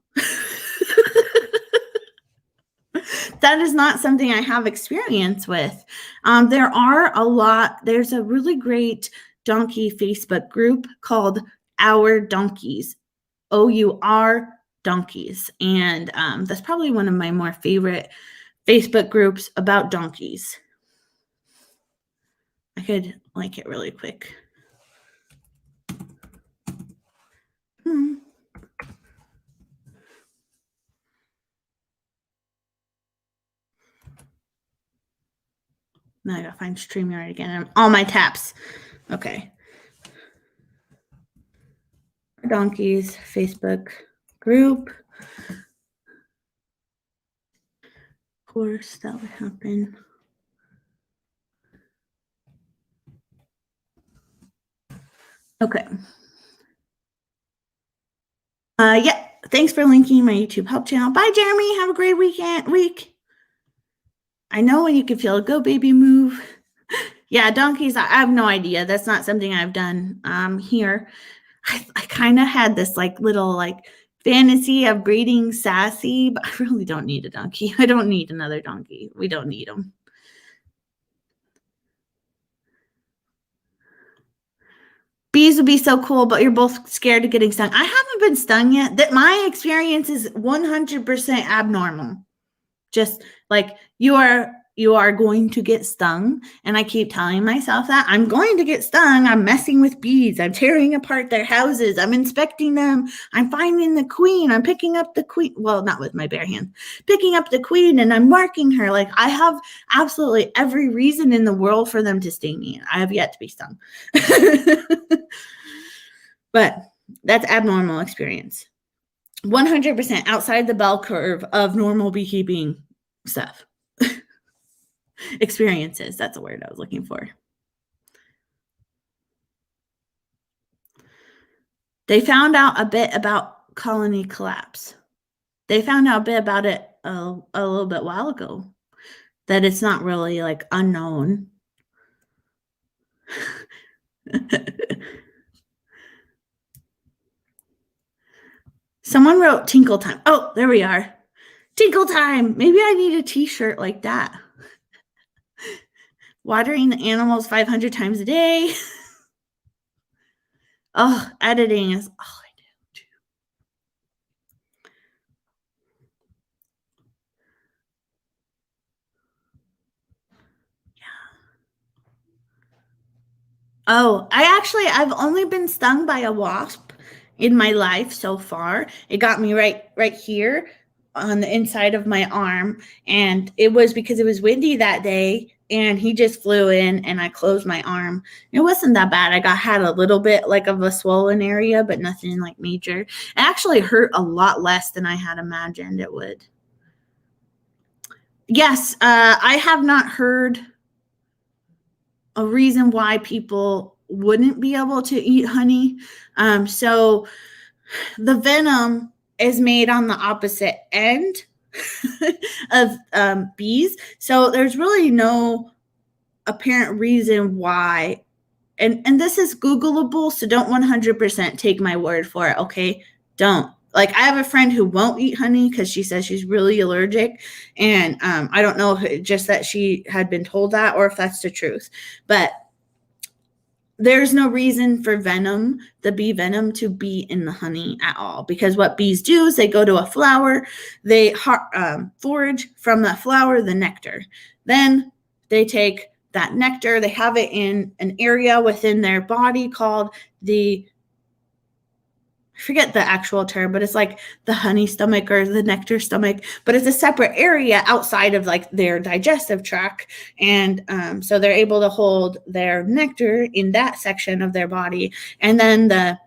That is not something I have experience with. There's a really great donkey Facebook group called Our Donkeys, OUR Donkeys. And that's probably one of my more favorite Facebook groups about donkeys. I could like it really quick. Now I gotta find StreamYard again. All my taps. Okay. Donkeys Facebook group. Of course, that would happen. Okay. Yeah. Thanks for linking my YouTube help channel. Bye, Jeremy. Have a great week. I know when you can feel a go baby move. Yeah, donkeys, I have no idea. That's not something I've done here. I kind of had this little fantasy of breeding Sassy, but I really don't need a donkey. I don't need another donkey. We don't need them. Bees would be so cool, but you're both scared of getting stung. I haven't been stung yet. That my experience is 100% abnormal. Just you are going to get stung. And I keep telling myself that I'm going to get stung. I'm messing with bees. I'm tearing apart their houses. I'm inspecting them. I'm finding the queen. I'm picking up the queen. Well, not with my bare hand. Picking up the queen and I'm marking her. I have absolutely every reason in the world for them to sting me. I have yet to be stung. But that's abnormal experience. 100% outside the bell curve of normal beekeeping stuff. Experiences. That's a word I was looking for. They found out a bit about colony collapse. They found out a bit about it a little bit while ago, that it's not really unknown. Someone wrote tinkle time. Oh, there we are. Tinkle time. Maybe I need a t-shirt like that. Watering the animals 500 times a day. Oh, editing is all I do. Oh, I've only been stung by a wasp in my life so far. It got me right here on the inside of my arm, and it was because it was windy that day, and he just flew in and I closed my arm. It wasn't that bad. Had a little bit like of a swollen area, but nothing like major. It actually hurt a lot less than I had imagined it would. Yes, I have not heard a reason why people wouldn't be able to eat honey. So the venom is made on the opposite end of bees. So there's really no apparent reason why. And this is Googleable, so don't 100% take my word for it, okay? Don't. Like, I have a friend who won't eat honey because she says she's really allergic. And I don't know if it's just that she had been told that or if that's the truth. But there's no reason for venom, the bee venom, to be in the honey at all. Because what bees do is they go to a flower, they forage from that flower the nectar. Then they take that nectar, they have it in an area within their body called I forget the actual term, but it's like the honey stomach or the nectar stomach, but it's a separate area outside of like their digestive tract. And so they're able to hold their nectar in that section of their body. And then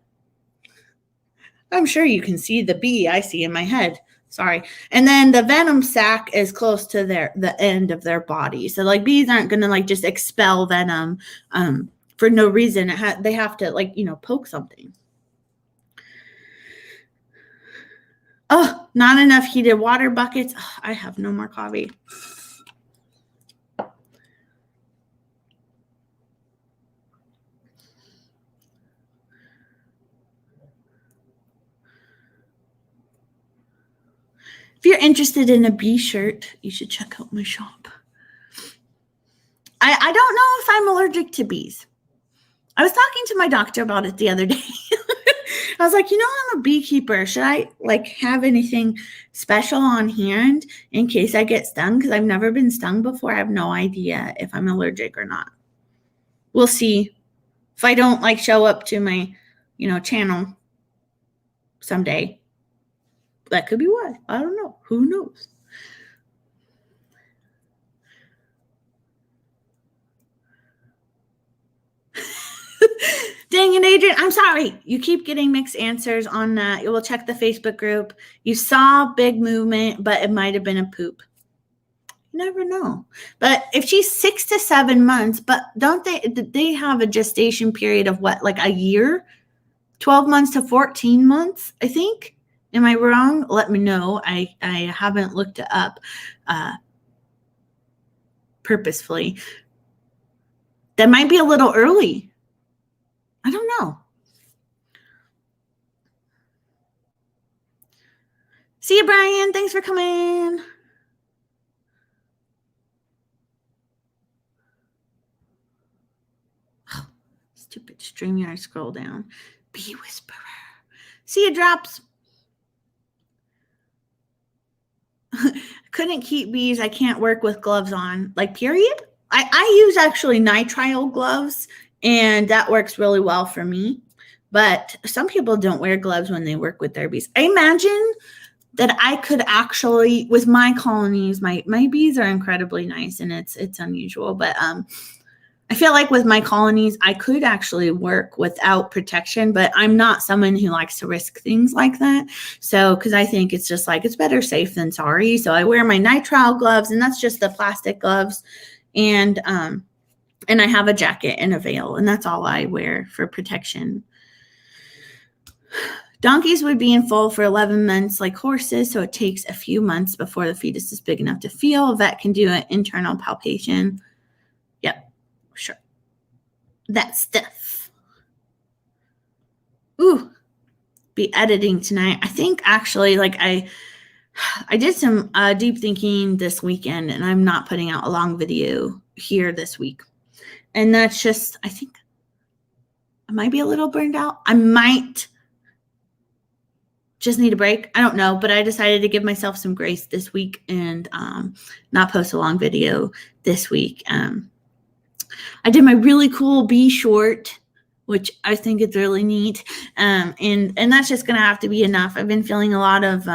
I'm sure you can see the bee I see in my head. Sorry. And then the venom sac is close to the end of their body. So like bees aren't going to like just expel venom for no reason. They have to like, poke something. Oh, not enough heated water buckets. Oh, I have no more coffee. If you're interested in a bee shirt, you should check out my shop. I don't know if I'm allergic to bees. I was talking to my doctor about it the other day. I was like, I'm a beekeeper. Should I like have anything special on hand in case I get stung? Because I've never been stung before. I have no idea if I'm allergic or not. We'll see. If I don't like show up to my, channel someday, that could be why. I don't know. Who knows? Dang it, Adrienne. I'm sorry. You keep getting mixed answers on that. You will check the Facebook group. You saw big movement, but it might have been a poop. You never know. But if she's 6 to 7 months, but they have a gestation period of what, like a year? 12 months to 14 months, I think. Am I wrong? Let me know. I haven't looked it up purposefully. That might be a little early. I don't know. See you, Brian. Thanks for coming. Oh, stupid StreamYard. Scroll down. Bee Whisperer. See you, Drops. Couldn't keep bees. I can't work with gloves on. Like, period. I use actually nitrile gloves, and that works really well for me. But some people don't wear gloves when they work with their bees. I imagine that I could actually, with my colonies, my bees are incredibly nice, and it's unusual. But I feel like with my colonies, I could actually work without protection, but I'm not someone who likes to risk things like that. So, because I think it's just like, it's better safe than sorry. So I wear my nitrile gloves, and that's just the plastic gloves. And I have a jacket and a veil, and that's all I wear for protection. Donkeys would be in foal for 11 months like horses, so it takes a few months before the fetus is big enough to feel. A vet can do an internal palpation. Yep, sure. That stuff. Ooh, be editing tonight. I think actually, like I did some deep thinking this weekend, and I'm not putting out a long video here this week. And that's just, I think I might be a little burned out. I might just need a break. I don't know, but I decided to give myself some grace this week and not post a long video this week. I did my really cool bee short, which I think is really neat. And that's just going to have to be enough. I've been feeling a lot of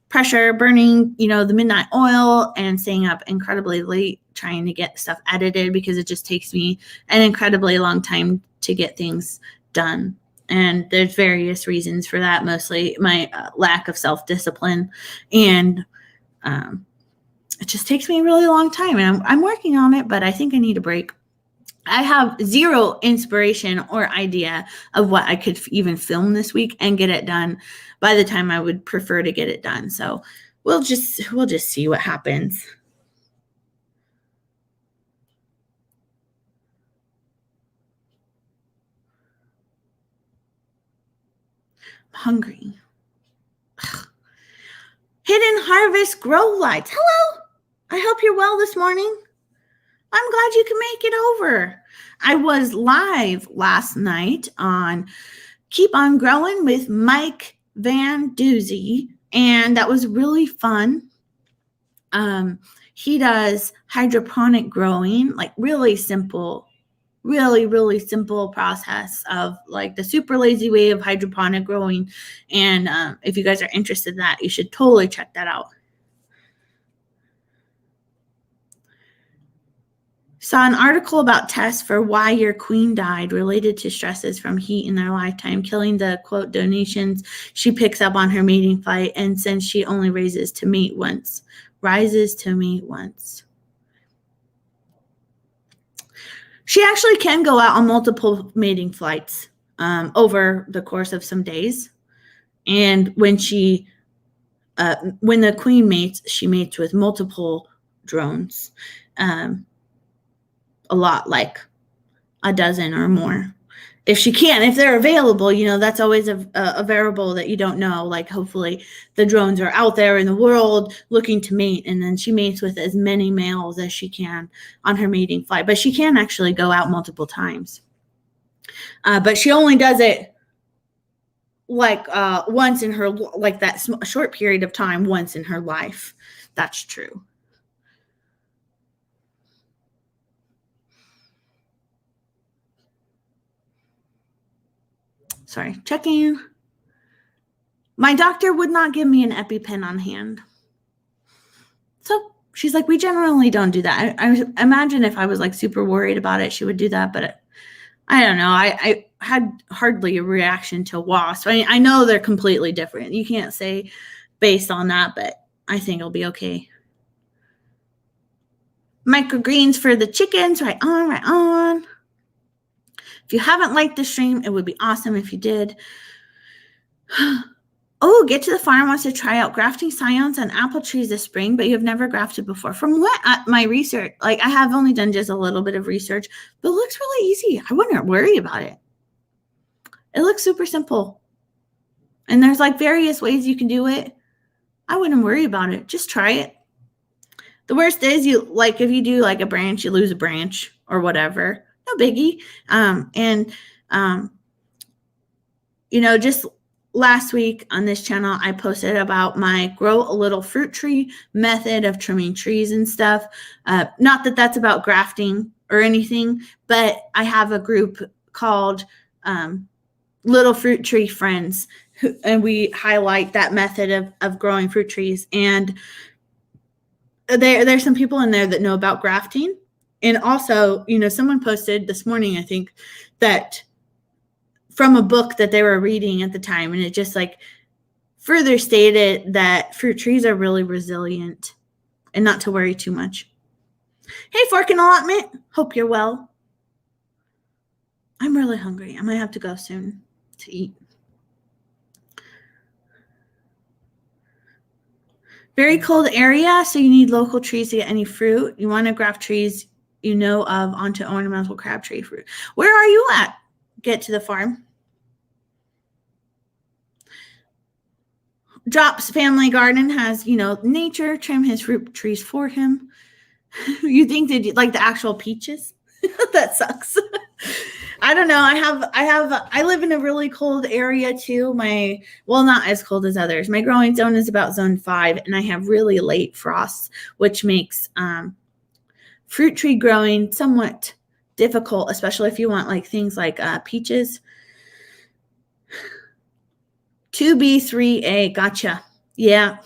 pressure, burning, the midnight oil and staying up incredibly late trying to get stuff edited because it just takes me an incredibly long time to get things done. And there's various reasons for that, mostly my lack of self-discipline. And it just takes me a really long time. And I'm working on it, but I think I need a break. I have zero inspiration or idea of what I could even film this week and get it done by the time I would prefer to get it done. So we'll just see what happens. I'm hungry. Ugh. Hidden Harvest Grow Lights. Hello. I hope you're well this morning. I'm glad you can make it over. I was live last night on Keep On Growing with Mike Van Doozy, and that was really fun. He does hydroponic growing, like really simple, really simple process of like the super lazy way of hydroponic growing. And if you guys are interested in that, you should totally check that out. Saw an article about tests for why your queen died related to stresses from heat in their lifetime, killing the, quote, donations she picks up on her mating flight, and since she only rises to mate once. She actually can go out on multiple mating flights over the course of some days. And when the queen mates, she mates with multiple drones. A lot, like a dozen or more. If they're available, that's always a variable that you don't know. Like hopefully the drones are out there in the world looking to mate, and then she mates with as many males as she can on her mating flight. But she can actually go out multiple times. But she only does it like once in her, like that short period of time, once in her life. That's true. Sorry, checking. My doctor would not give me an EpiPen on hand. So she's like, we generally don't do that. I imagine if I was like super worried about it, she would do that. But I don't know. I had hardly a reaction to wasps. I know they're completely different. You can't say based on that, but I think it'll be okay. Microgreens for the chickens. Right on. If you haven't liked the stream, it would be awesome if you did. Oh, Get to the Farm wants to try out grafting scions on apple trees this spring, but you have never grafted before. From what my research, like I have only done just a little bit of research, but it looks really easy. I wouldn't worry about it. It looks super simple. And there's like various ways you can do it. I wouldn't worry about it. Just try it. The worst is if you do like a branch, you lose a branch or whatever. No biggie. Just last week on this channel, I posted about my grow a little fruit tree method of trimming trees and stuff. Not that that's about grafting or anything, but I have a group called Little Fruit Tree Friends, and we highlight that method of growing fruit trees. And there's some people in there that know about grafting. And also, someone posted this morning, I think, that from a book that they were reading at the time, and it just like further stated that fruit trees are really resilient and not to worry too much. Hey, Fork and Allotment. Hope you're well. I'm really hungry. I might have to go soon to eat. Very cold area, so you need local trees to get any fruit. You want to graft trees of onto ornamental crabtree fruit. Where are you at? Get to the Farm. Drop's family garden has, nature trim his fruit trees for him. You think they'd like the actual peaches? That sucks. I don't know. I live in a really cold area too. Not as cold as others. My growing zone is about zone 5, and I have really late frosts, which makes fruit tree growing somewhat difficult, especially if you want like things like peaches. 2B3A, gotcha. Yeah.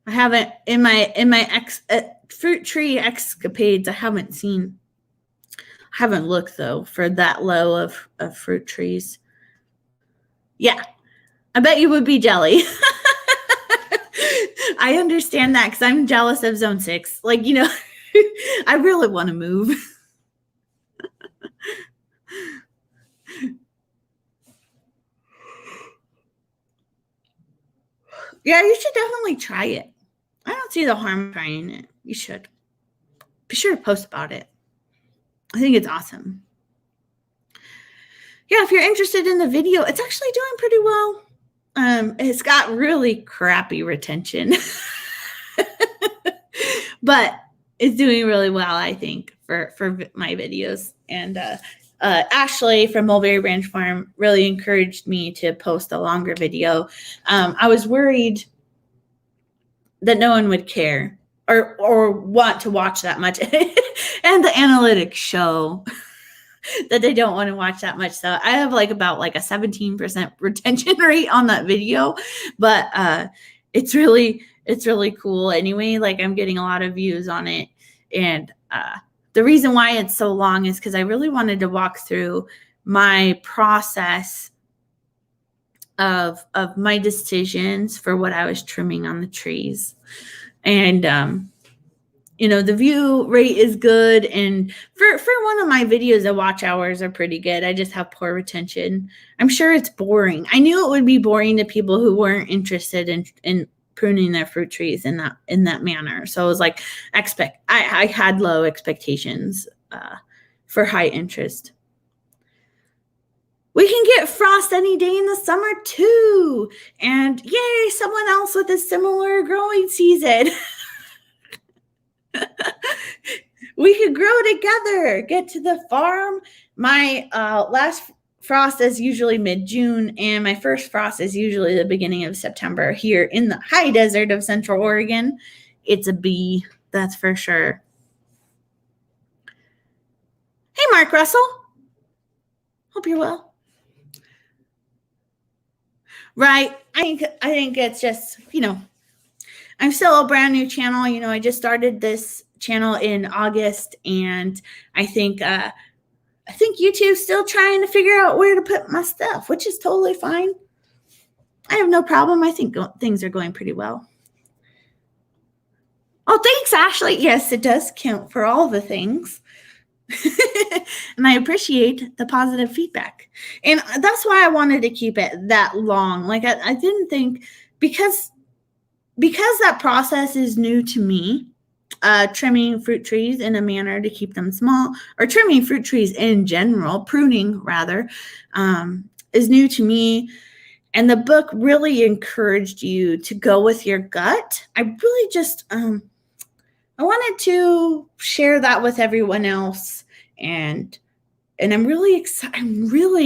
I haven't in my fruit tree escapades. I haven't looked though for that low of fruit trees. Yeah, I bet you would be jelly. I understand that because I'm jealous of zone 6. Like, I really want to move. Yeah, you should definitely try it. I don't see the harm trying it. You should. Be sure to post about it. I think it's awesome. Yeah, if you're interested in the video, it's actually doing pretty well. It's got really crappy retention. But it's doing really well, I think, for my videos. And Ashley from Mulberry Branch Farm really encouraged me to post a longer video. I was worried that no one would care or want to watch that much. And the analytics show that they don't want to watch that much. So I have about a 17% retention rate on that video, but it's really cool anyway. I'm getting a lot of views on it. And the reason why it's so long is because I really wanted to walk through my process of my decisions for what I was trimming on the trees. And the view rate is good. And for one of my videos, the watch hours are pretty good. I just have poor retention. I'm sure it's boring. I knew it would be boring to people who weren't interested in pruning their fruit trees in that manner. So it was I had low expectations for high interest. We can get frost any day in the summer too. And yay, someone else with a similar growing season. We could grow together, get to the farm. My last frost is usually mid-June, and my first frost is usually the beginning of September here in the high desert of Central Oregon. It's a B, that's for sure. Hey, Mark Russell. Hope you're well. Right. I think it's just, I'm still a brand new channel. I just started this channel in August, and I think YouTube's still trying to figure out where to put my stuff, which is totally fine. I have no problem. I think things are going pretty well. Oh, thanks, Ashley. Yes, it does count for all the things. And I appreciate the positive feedback. And that's why I wanted to keep it that long. I didn't think, because that process is new to me, trimming fruit trees in a manner to keep them small, or trimming fruit trees in general, pruning rather, is new to me. And the book really encouraged you to go with your gut. I really just, I wanted to share that with everyone else. And I'm really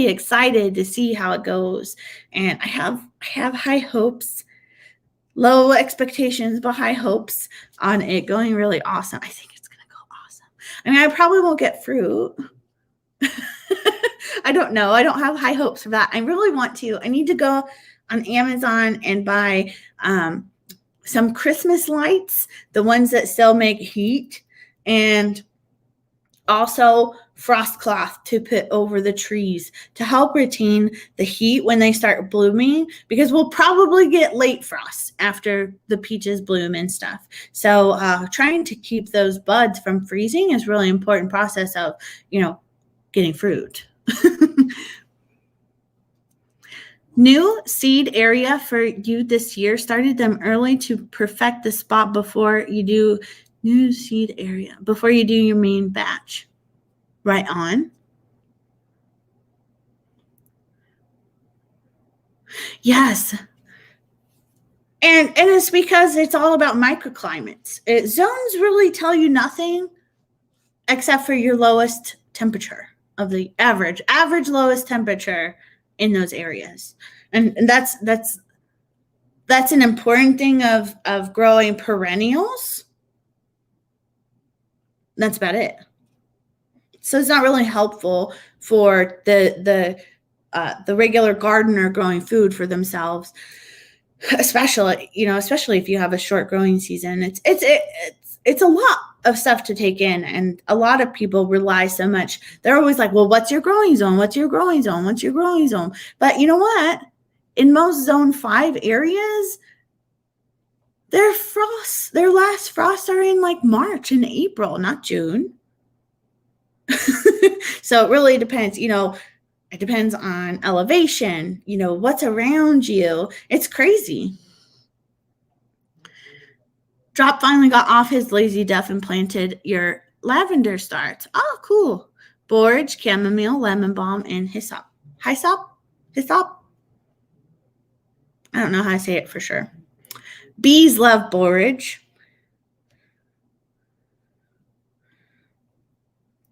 excited to see how it goes. And I have high hopes. Low expectations, but high hopes on it going really awesome. I think it's going to go awesome. I mean, I probably won't get fruit. I don't know. I don't have high hopes for that. I really want to. I need to go on Amazon and buy some Christmas lights, the ones that still make heat, and also frost cloth to put over the trees to help retain the heat when they start blooming, because we'll probably get late frost after the peaches bloom and stuff. So trying to keep those buds from freezing is really important process of, getting fruit. New seed area for you this year. Started them early to perfect the spot before you do new seed area, before you do your main batch. Right on. Yes. And it's because it's all about microclimates. Zones really tell you nothing except for your lowest temperature of the average lowest temperature in those areas. And that's an important thing of growing perennials. That's about it. So it's not really helpful for the regular gardener growing food for themselves, especially if you have a short growing season. It's a lot of stuff to take in, and a lot of people rely so much. They're always like, well, what's your growing zone? What's your growing zone? What's your growing zone? But you know what? In most zone 5 areas, their last frosts are in like March and April, not June. So it really depends, it depends on elevation, what's around you. It's crazy. Drop finally got off his lazy duff and planted your lavender starts. Oh, cool. Borage, chamomile, lemon balm, and hyssop. Hyssop? I don't know how to say it for sure. Bees love borage.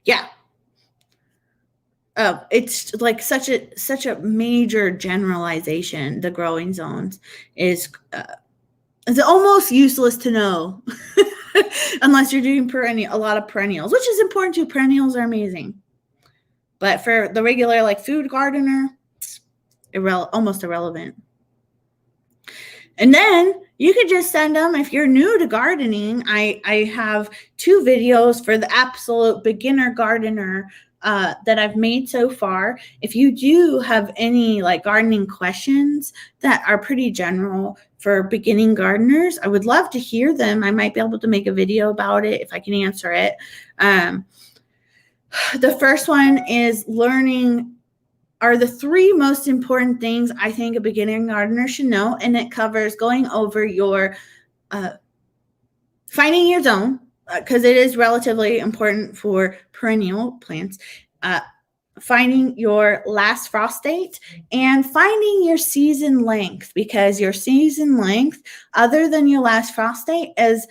Yeah. Oh, it's like such a major generalization. The growing zones is it's almost useless to know unless you're doing a lot of perennials, which is important too. Perennials are amazing, but for the regular like food gardener, almost irrelevant. And then you could just send them, if you're new to gardening, I have 2 videos for the absolute beginner gardener that I've made so far. If you do have any like gardening questions that are pretty general for beginning gardeners, I would love to hear them. I might be able to make a video about it if I can answer it. The first one is are the 3 most important things I think a beginning gardener should know, and it covers going over your finding your zone, because it is relatively important for perennial plants, finding your last frost date, and finding your season length, because your season length, other than your last frost date, is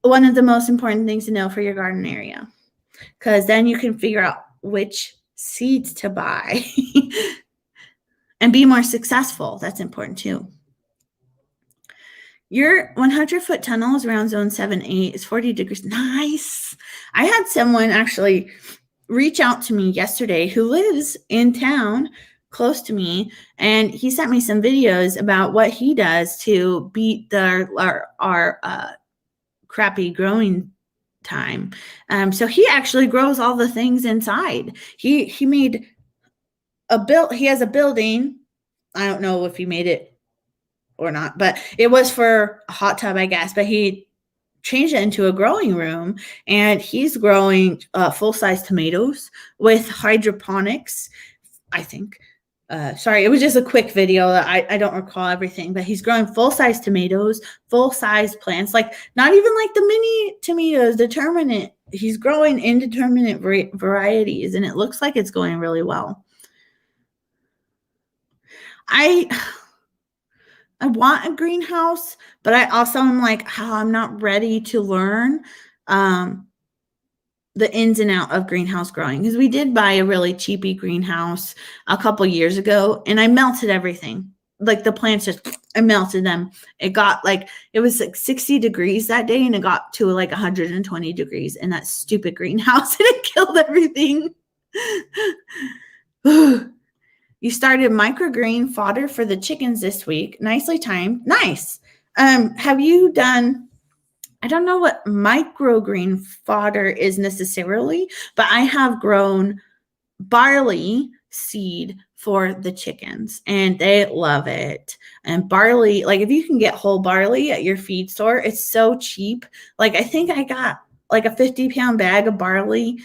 one of the most important things to know for your garden area, because then you can figure out which seeds to buy and be more successful. That's important too. Your 100-foot tunnel is around zone 7-8. It's 40 degrees. Nice. I had someone actually reach out to me yesterday who lives in town close to me, and he sent me some videos about what he does to beat our crappy growing time. So he actually grows all the things inside. He made he has a building. I don't know if he made it or not, but it was for a hot tub, I guess, but he changed it into a growing room, and he's growing full-size tomatoes with hydroponics, I think. Sorry, it was just a quick video. I don't recall everything, but he's growing full-size tomatoes, full-size plants, like not even like the mini tomatoes, determinate. He's growing indeterminate varieties, and it looks like it's going really well. I want a greenhouse, but I also am like, I'm not ready to learn the ins and out of greenhouse growing, because we did buy a really cheapy greenhouse a couple years ago, and I melted everything. Like the plants I melted them. It was like 60 degrees that day, and it got to like 120 degrees in that stupid greenhouse, and it killed everything. You started microgreen fodder for the chickens this week. Nicely timed. Nice. Have you done, I don't know what microgreen fodder is necessarily, but I have grown barley seed for the chickens, and they love it. And barley, like if you can get whole barley at your feed store, it's so cheap. Like I think I got like a 50-pound bag of barley,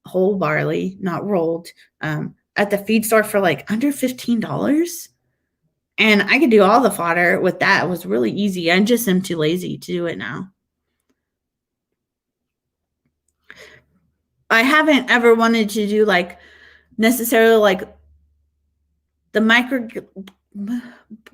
whole barley, not rolled, at the feed store for like under $15. And I could do all the fodder with that. It was really easy. I just am too lazy to do it now. I haven't ever wanted to do like necessarily like the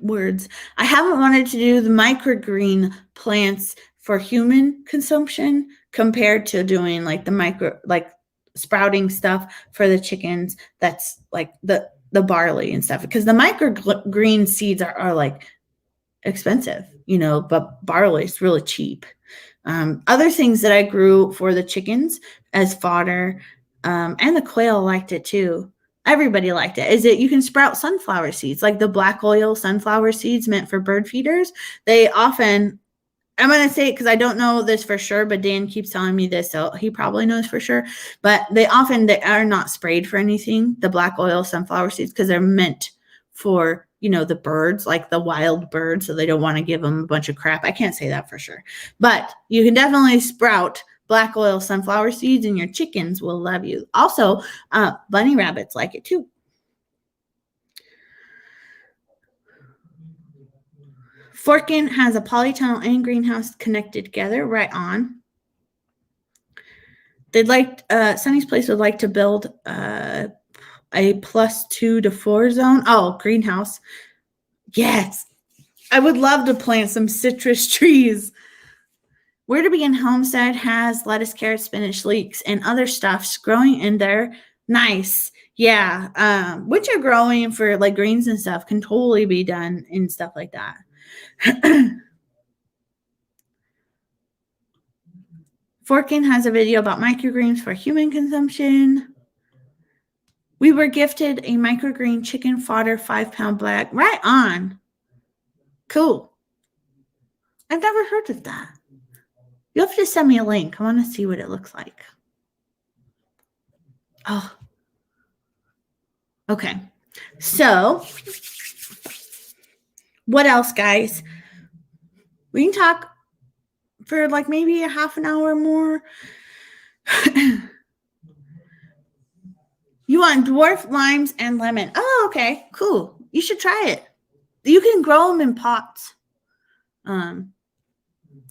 words. I haven't wanted to do the microgreen plants for human consumption compared to doing like the sprouting stuff for the chickens. That's like the barley and stuff, because the microgreen seeds are like expensive, but barley is really cheap. Other things that I grew for the chickens as fodder, and the quail liked it too. Everybody liked it. Is it you can sprout sunflower seeds, like the black oil sunflower seeds meant for bird feeders. They often, I'm going to say it because I don't know this for sure, but Dan keeps telling me this, so he probably knows for sure. But they are not sprayed for anything, the black oil sunflower seeds, because they're meant for, the birds, like the wild birds, so they don't want to give them a bunch of crap. I can't say that for sure. But you can definitely sprout black oil sunflower seeds, and your chickens will love you. Also, bunny rabbits like it too. Forkin has a polytunnel and greenhouse connected together. Right on. They'd like Sunny's Place would like to build a +2 to 4 zone. Oh, greenhouse. Yes. I would love to plant some citrus trees. Where to Begin Homestead has lettuce, carrots, spinach, leeks, and other stuffs growing in there. Nice. Yeah. Winter growing for like greens and stuff can totally be done in stuff like that. Forkin has a video about microgreens for human consumption. We were gifted a microgreen chicken fodder 5-pound bag. Right on. Cool. I've never heard of that. You'll have to send me a link. I want to see what it looks like. Oh. Okay. So, what else, guys? We can talk for like maybe a half an hour more. You want dwarf limes and lemon. Oh, okay. Cool. You should try it. You can grow them in pots.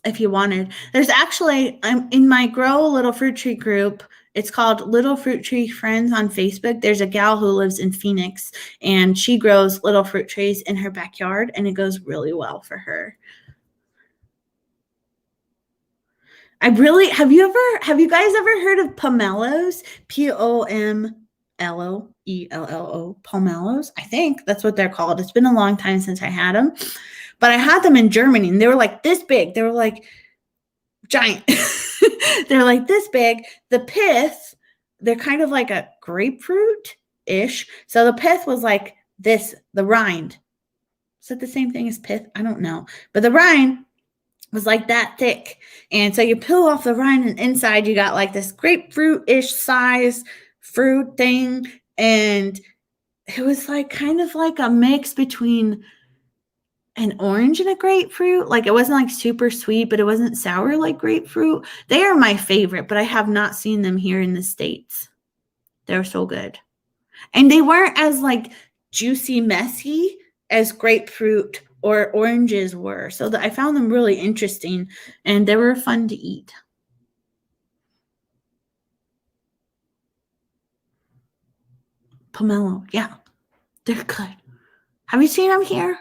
If you wanted. There's actually, in my Grow a Little Fruit Tree group, it's called Little Fruit Tree Friends on Facebook. There's a gal who lives in Phoenix, and she grows little fruit trees in her backyard, and it goes really well for her. Have you guys ever heard of pomelos? Pomelloo, pomelos. I think that's what they're called. It's been a long time since I had them, but I had them in Germany, and they were like this big. They were like giant. They're like this big. The pith, they're kind of like a grapefruit-ish. So the pith was like this, the rind. Is that the same thing as pith? I don't know. But the rind was like that thick. And so you peel off the rind, and inside you got like this grapefruit-ish size fruit thing. And it was like kind of like a mix between an orange and a grapefruit. Like it wasn't like super sweet, but it wasn't sour like grapefruit. They are my favorite, but I have not seen them here in the States. They're so good. And they weren't as like juicy, messy as grapefruit or oranges were. So I found them really interesting, and they were fun to eat. Pomelo, yeah, they're good. Have you seen them here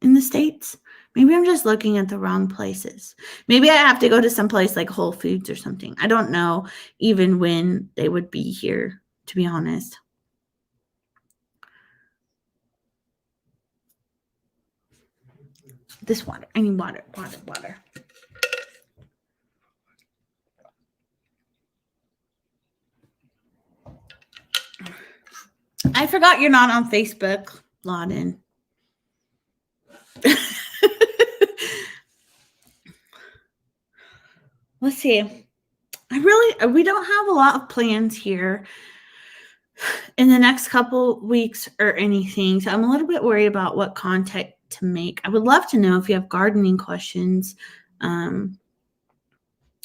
in the States? Maybe I'm just looking at the wrong places. Maybe I have to go to some place like Whole Foods or something. I don't know even when they would be here, to be honest. This water. I need water. I forgot you're not on Facebook, Lauden. Let's see. We don't have a lot of plans here in the next couple weeks or anything. So I'm a little bit worried about what content to make. I would love to know if you have gardening questions.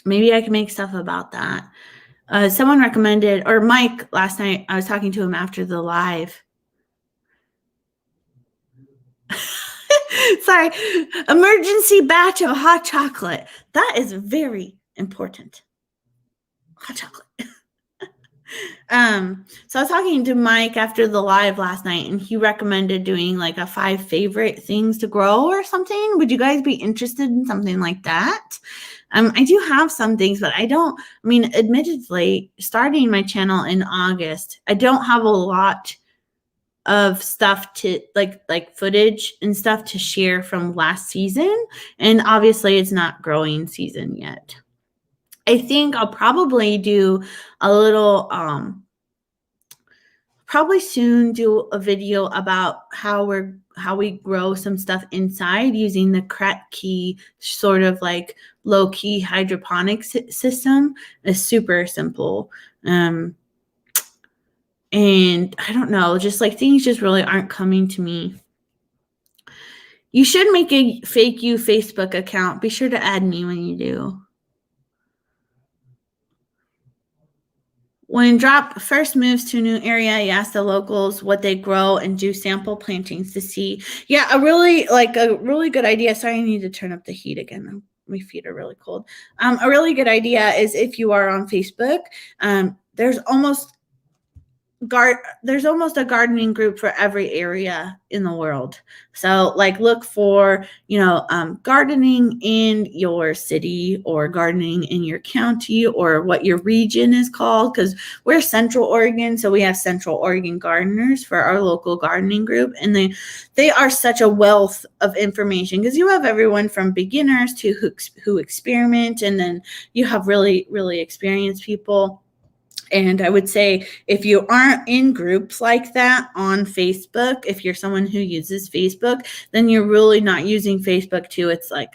Maybe I can make stuff about that. Someone recommended, or Mike last night, I was talking to him after the live. Sorry, emergency batch of hot chocolate. That is very important. Hot chocolate. So I was talking to Mike after the live last night, and he recommended doing like a 5 favorite things to grow or something. Would you guys be interested in something like that? I do have some things, but I mean, admittedly, starting my channel in August, I don't have a lot of stuff to like footage and stuff to share from last season. And obviously it's not growing season yet. I think I'll probably do a little, probably soon do a video about how we grow some stuff inside using the Kratky sort of like low-key hydroponics system. It's super simple. And I don't know, just like things just really aren't coming to me. You should make a fake you Facebook account. Be sure to add me when you do. When Drop first moves to a new area, you ask the locals what they grow and do sample plantings to see. Yeah, a really good idea. Sorry, I need to turn up the heat again. My feet are really cold. A really good idea is if you are on Facebook, there's almost a gardening group for every area in the world. So like look for, gardening in your city or gardening in your county or what your region is called, because we're Central Oregon. So we have Central Oregon gardeners for our local gardening group. And they are such a wealth of information, because you have everyone from beginners to who experiment. And then you have really, really experienced people. And I would say if you aren't in groups like that on Facebook, if you're someone who uses Facebook, then you're really not using Facebook to its like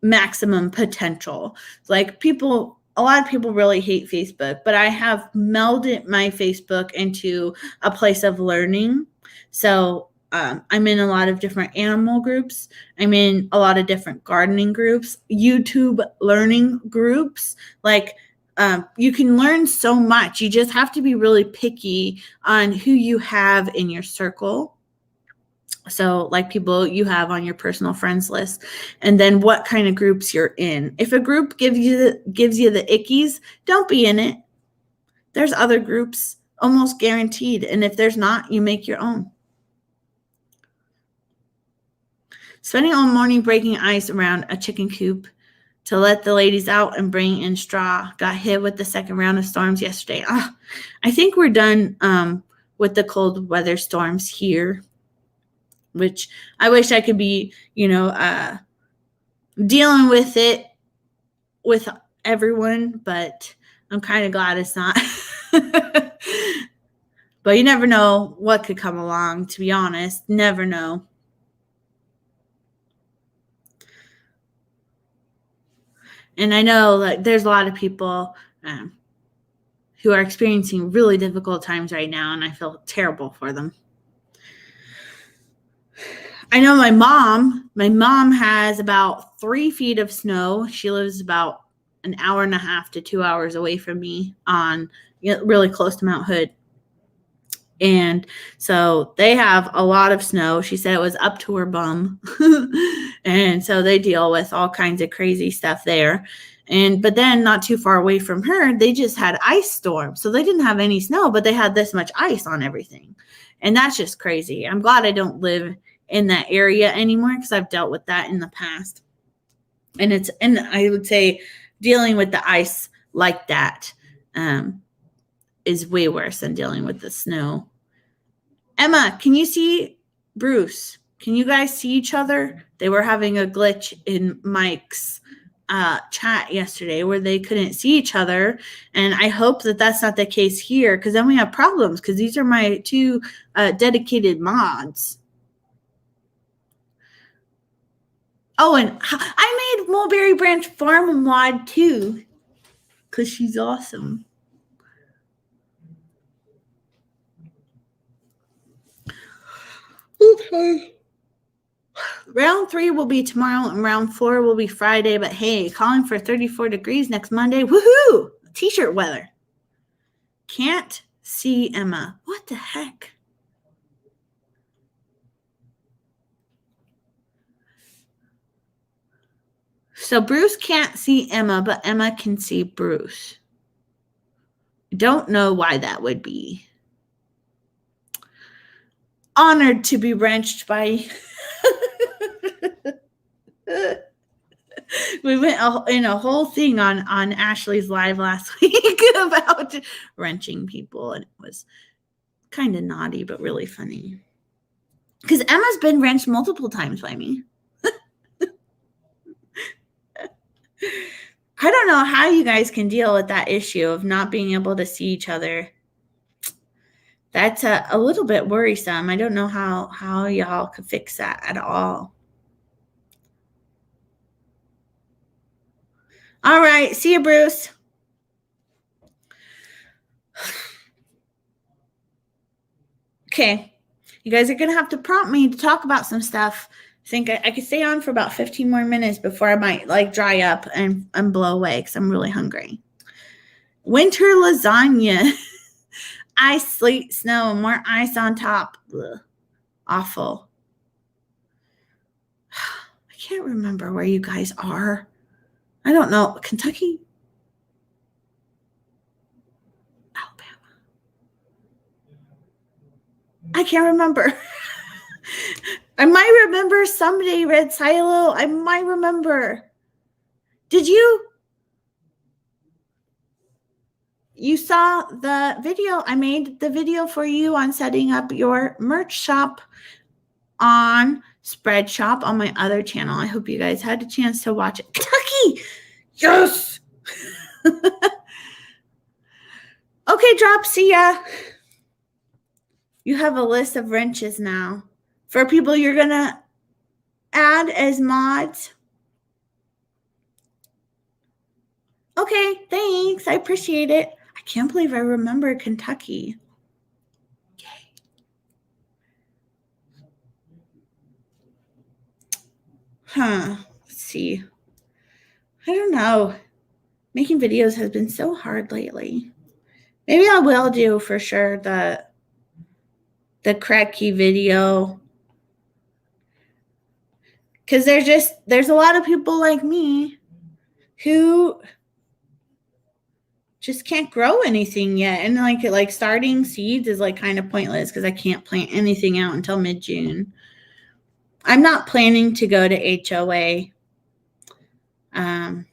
maximum potential. Like a lot of people really hate Facebook, but I have melded my Facebook into a place of learning. So I'm in a lot of different animal groups. I'm in a lot of different gardening groups, YouTube learning groups. Like, you can learn so much. You just have to be really picky on who you have in your circle. So like people you have on your personal friends list, and then what kind of groups you're in. If a group gives you the ickies, don't be in it. There's other groups almost guaranteed. And if there's not, you make your own. Spending all morning breaking ice around a chicken coop to let the ladies out and bring in straw. Got hit with the second round of storms yesterday. I think we're done with the cold weather storms here, which I wish I could be, dealing with it with everyone, but I'm kind of glad it's not. But you never know what could come along, to be honest. Never know. And I know that there's a lot of people who are experiencing really difficult times right now, and I feel terrible for them. I know my mom has about 3 feet of snow. She lives about an hour and a half to 2 hours away from me really close to Mount Hood. And so they have a lot of snow. She said it was up to her bum. And so they deal with all kinds of crazy stuff there. But then not too far away from her, they just had ice storms. So they didn't have any snow, but they had this much ice on everything. And that's just crazy. I'm glad I don't live in that area anymore, because I've dealt with that in the past. And I would say dealing with the ice like that is way worse than dealing with the snow. Emma, can you see Bruce? Can you guys see each other? They were having a glitch in Mike's chat yesterday where they couldn't see each other. And I hope that that's not the case here, because then we have problems, because these are my 2 dedicated mods. Oh, and I made Mulberry Branch Farm a mod too, because she's awesome. Okay. Round 3 will be tomorrow, and round 4 will be Friday. But hey, calling for 34 degrees next Monday. Woohoo! T-shirt weather. Can't see Emma. What the heck? So Bruce can't see Emma, but Emma can see Bruce. don't know why that would be. Honored to be wrenched by... We went in a whole thing on Ashley's live last week about wrenching people, and it was kind of naughty, but really funny. Because Emma's been wrenched multiple times by me. I don't know how you guys can deal with that issue of not being able to see each other. That's a little bit worrisome. I don't know how y'all could fix that at all. All right. See you, Bruce. Okay. You guys are going to have to prompt me to talk about some stuff. I think I could stay on for about 15 more minutes before I might like dry up and blow away because I'm really hungry. Winter lasagna. Ice, sleet, snow, more ice on top. Ugh. Awful. I can't remember where you guys are. I don't know. Kentucky? Alabama? I can't remember. I might remember someday, Red Silo. I might remember. Did you? You saw the video. I made the video for you on setting up your merch shop on Spreadshop on my other channel. I hope you guys had a chance to watch it. Kentucky! Yes! Okay, Drop. See ya. You have a list of wrenches now for people you're going to add as mods. Okay, thanks. I appreciate it. I can't believe I remember Kentucky. Yay. Let's see. I don't know. Making videos has been so hard lately. Maybe I will do for sure the cracky video. Because there's a lot of people like me who just can't grow anything yet. And like starting seeds is like kind of pointless because I can't plant anything out until mid-June. I'm not planning to go to HOA. I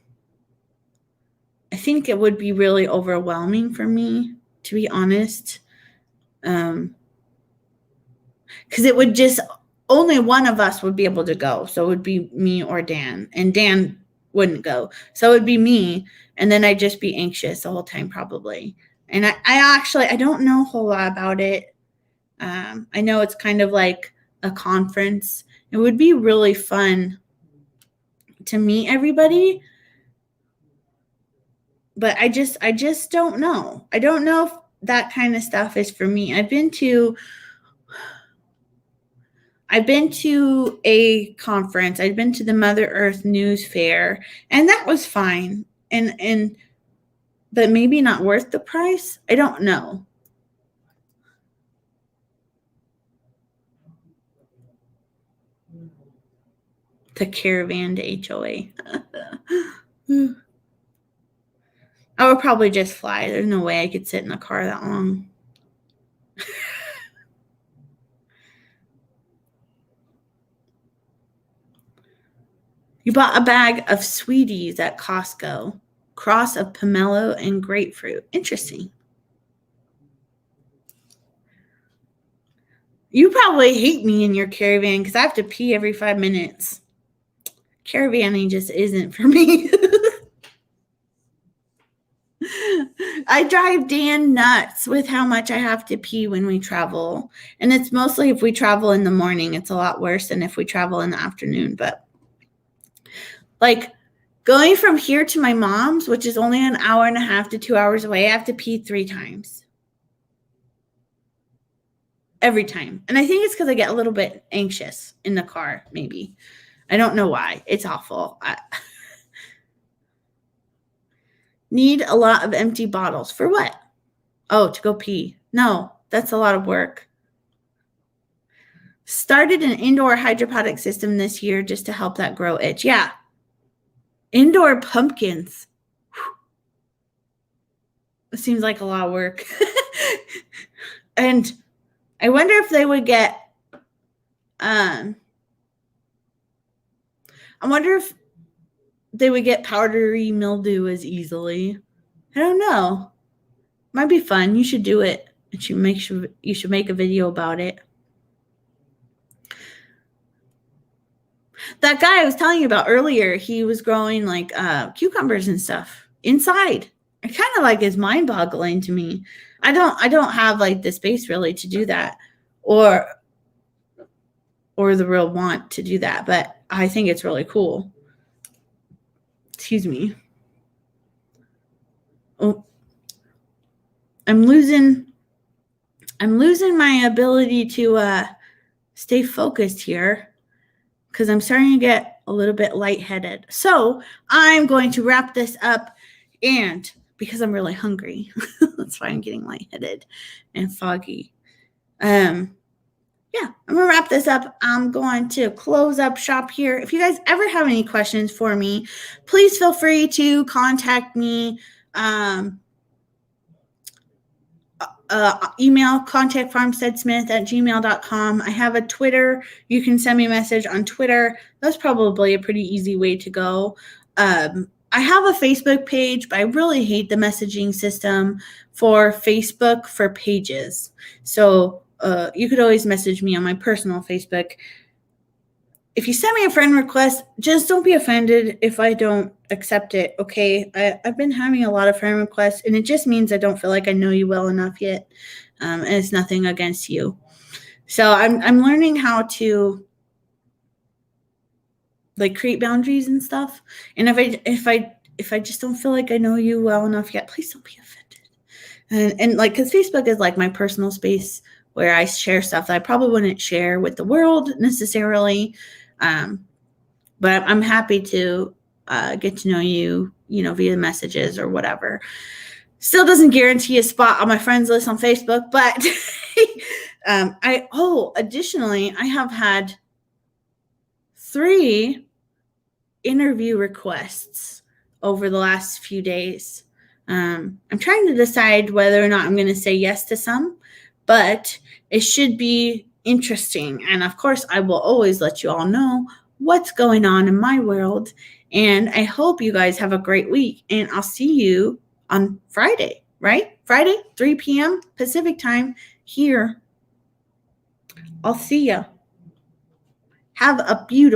think it would be really overwhelming for me, to be honest. Because it would just, only one of us would be able to go. So it would be me or Dan. And Dan wouldn't go. So it would be me. And then I'd just be anxious the whole time probably. And I don't know a whole lot about it. I know it's kind of like a conference. It would be really fun to meet everybody. But I just don't know. I don't know if that kind of stuff is for me. I've been to a conference. I've been to the Mother Earth News Fair, and that was fine. But maybe not worth the price. I don't know. The caravan to HOA. I would probably just fly. There's no way I could sit in a car that long. You bought a bag of sweeties at Costco. Cross of pomelo and grapefruit. Interesting. You probably hate me in your caravan because I have to pee every 5 minutes. Caravanning just isn't for me. I drive Dan nuts with how much I have to pee when we travel. And it's mostly if we travel in the morning. It's a lot worse than if we travel in the afternoon. But like going from here to my mom's, which is only an hour and a half to 2 hours away, I have to pee 3 times. Every time. And I think it's because I get a little bit anxious in the car, maybe. I don't know why. It's awful. Need a lot of empty bottles. For what? Oh, to go pee. No, that's a lot of work. Started an indoor hydroponic system this year just to help that grow itch. Yeah. Indoor pumpkins. It seems like a lot of work. And I wonder if they would get, I wonder if they would get powdery mildew as easily. I don't know. Might be fun. You should do it. You should make a video about it. That guy I was telling you about earlier, he was growing like cucumbers and stuff inside. It kind of like is mind-boggling to me. I don't have like the space really to do that, or the real want to do that, but I think it's really cool. Excuse me. Oh, I'm losing my ability to stay focused here because I'm starting to get a little bit lightheaded. So I'm going to wrap this up, and because I'm really hungry, that's why I'm getting lightheaded and foggy. Yeah, I'm going to wrap this up. I'm going to close up shop here. If you guys ever have any questions for me, please feel free to contact me. Email contactfarmsteadsmith@gmail.com. I have a Twitter. You can send me a message on Twitter. That's probably a pretty easy way to go. I have a Facebook page, but I really hate the messaging system for Facebook for pages. So you could always message me on my personal Facebook. If you send me a friend request, just don't be offended if I don't accept it, okay? I've been having a lot of friend requests, and it just means I don't feel like I know you well enough yet, and it's nothing against you. So I'm learning how to like create boundaries and stuff. And if I just don't feel like I know you well enough yet, please don't be offended. And like, because Facebook is like my personal space where I share stuff that I probably wouldn't share with the world necessarily. But I'm happy to get to know you, via messages or whatever. Still doesn't guarantee a spot on my friends list on Facebook, but additionally, I have had 3 interview requests over the last few days. I'm trying to decide whether or not I'm going to say yes to some, but it should be interesting. And of course, I will always let you all know what's going on in my world. And I hope you guys have a great week. And I'll see you on Friday, right? Friday, 3 p.m. Pacific time here. I'll see ya. Have a beautiful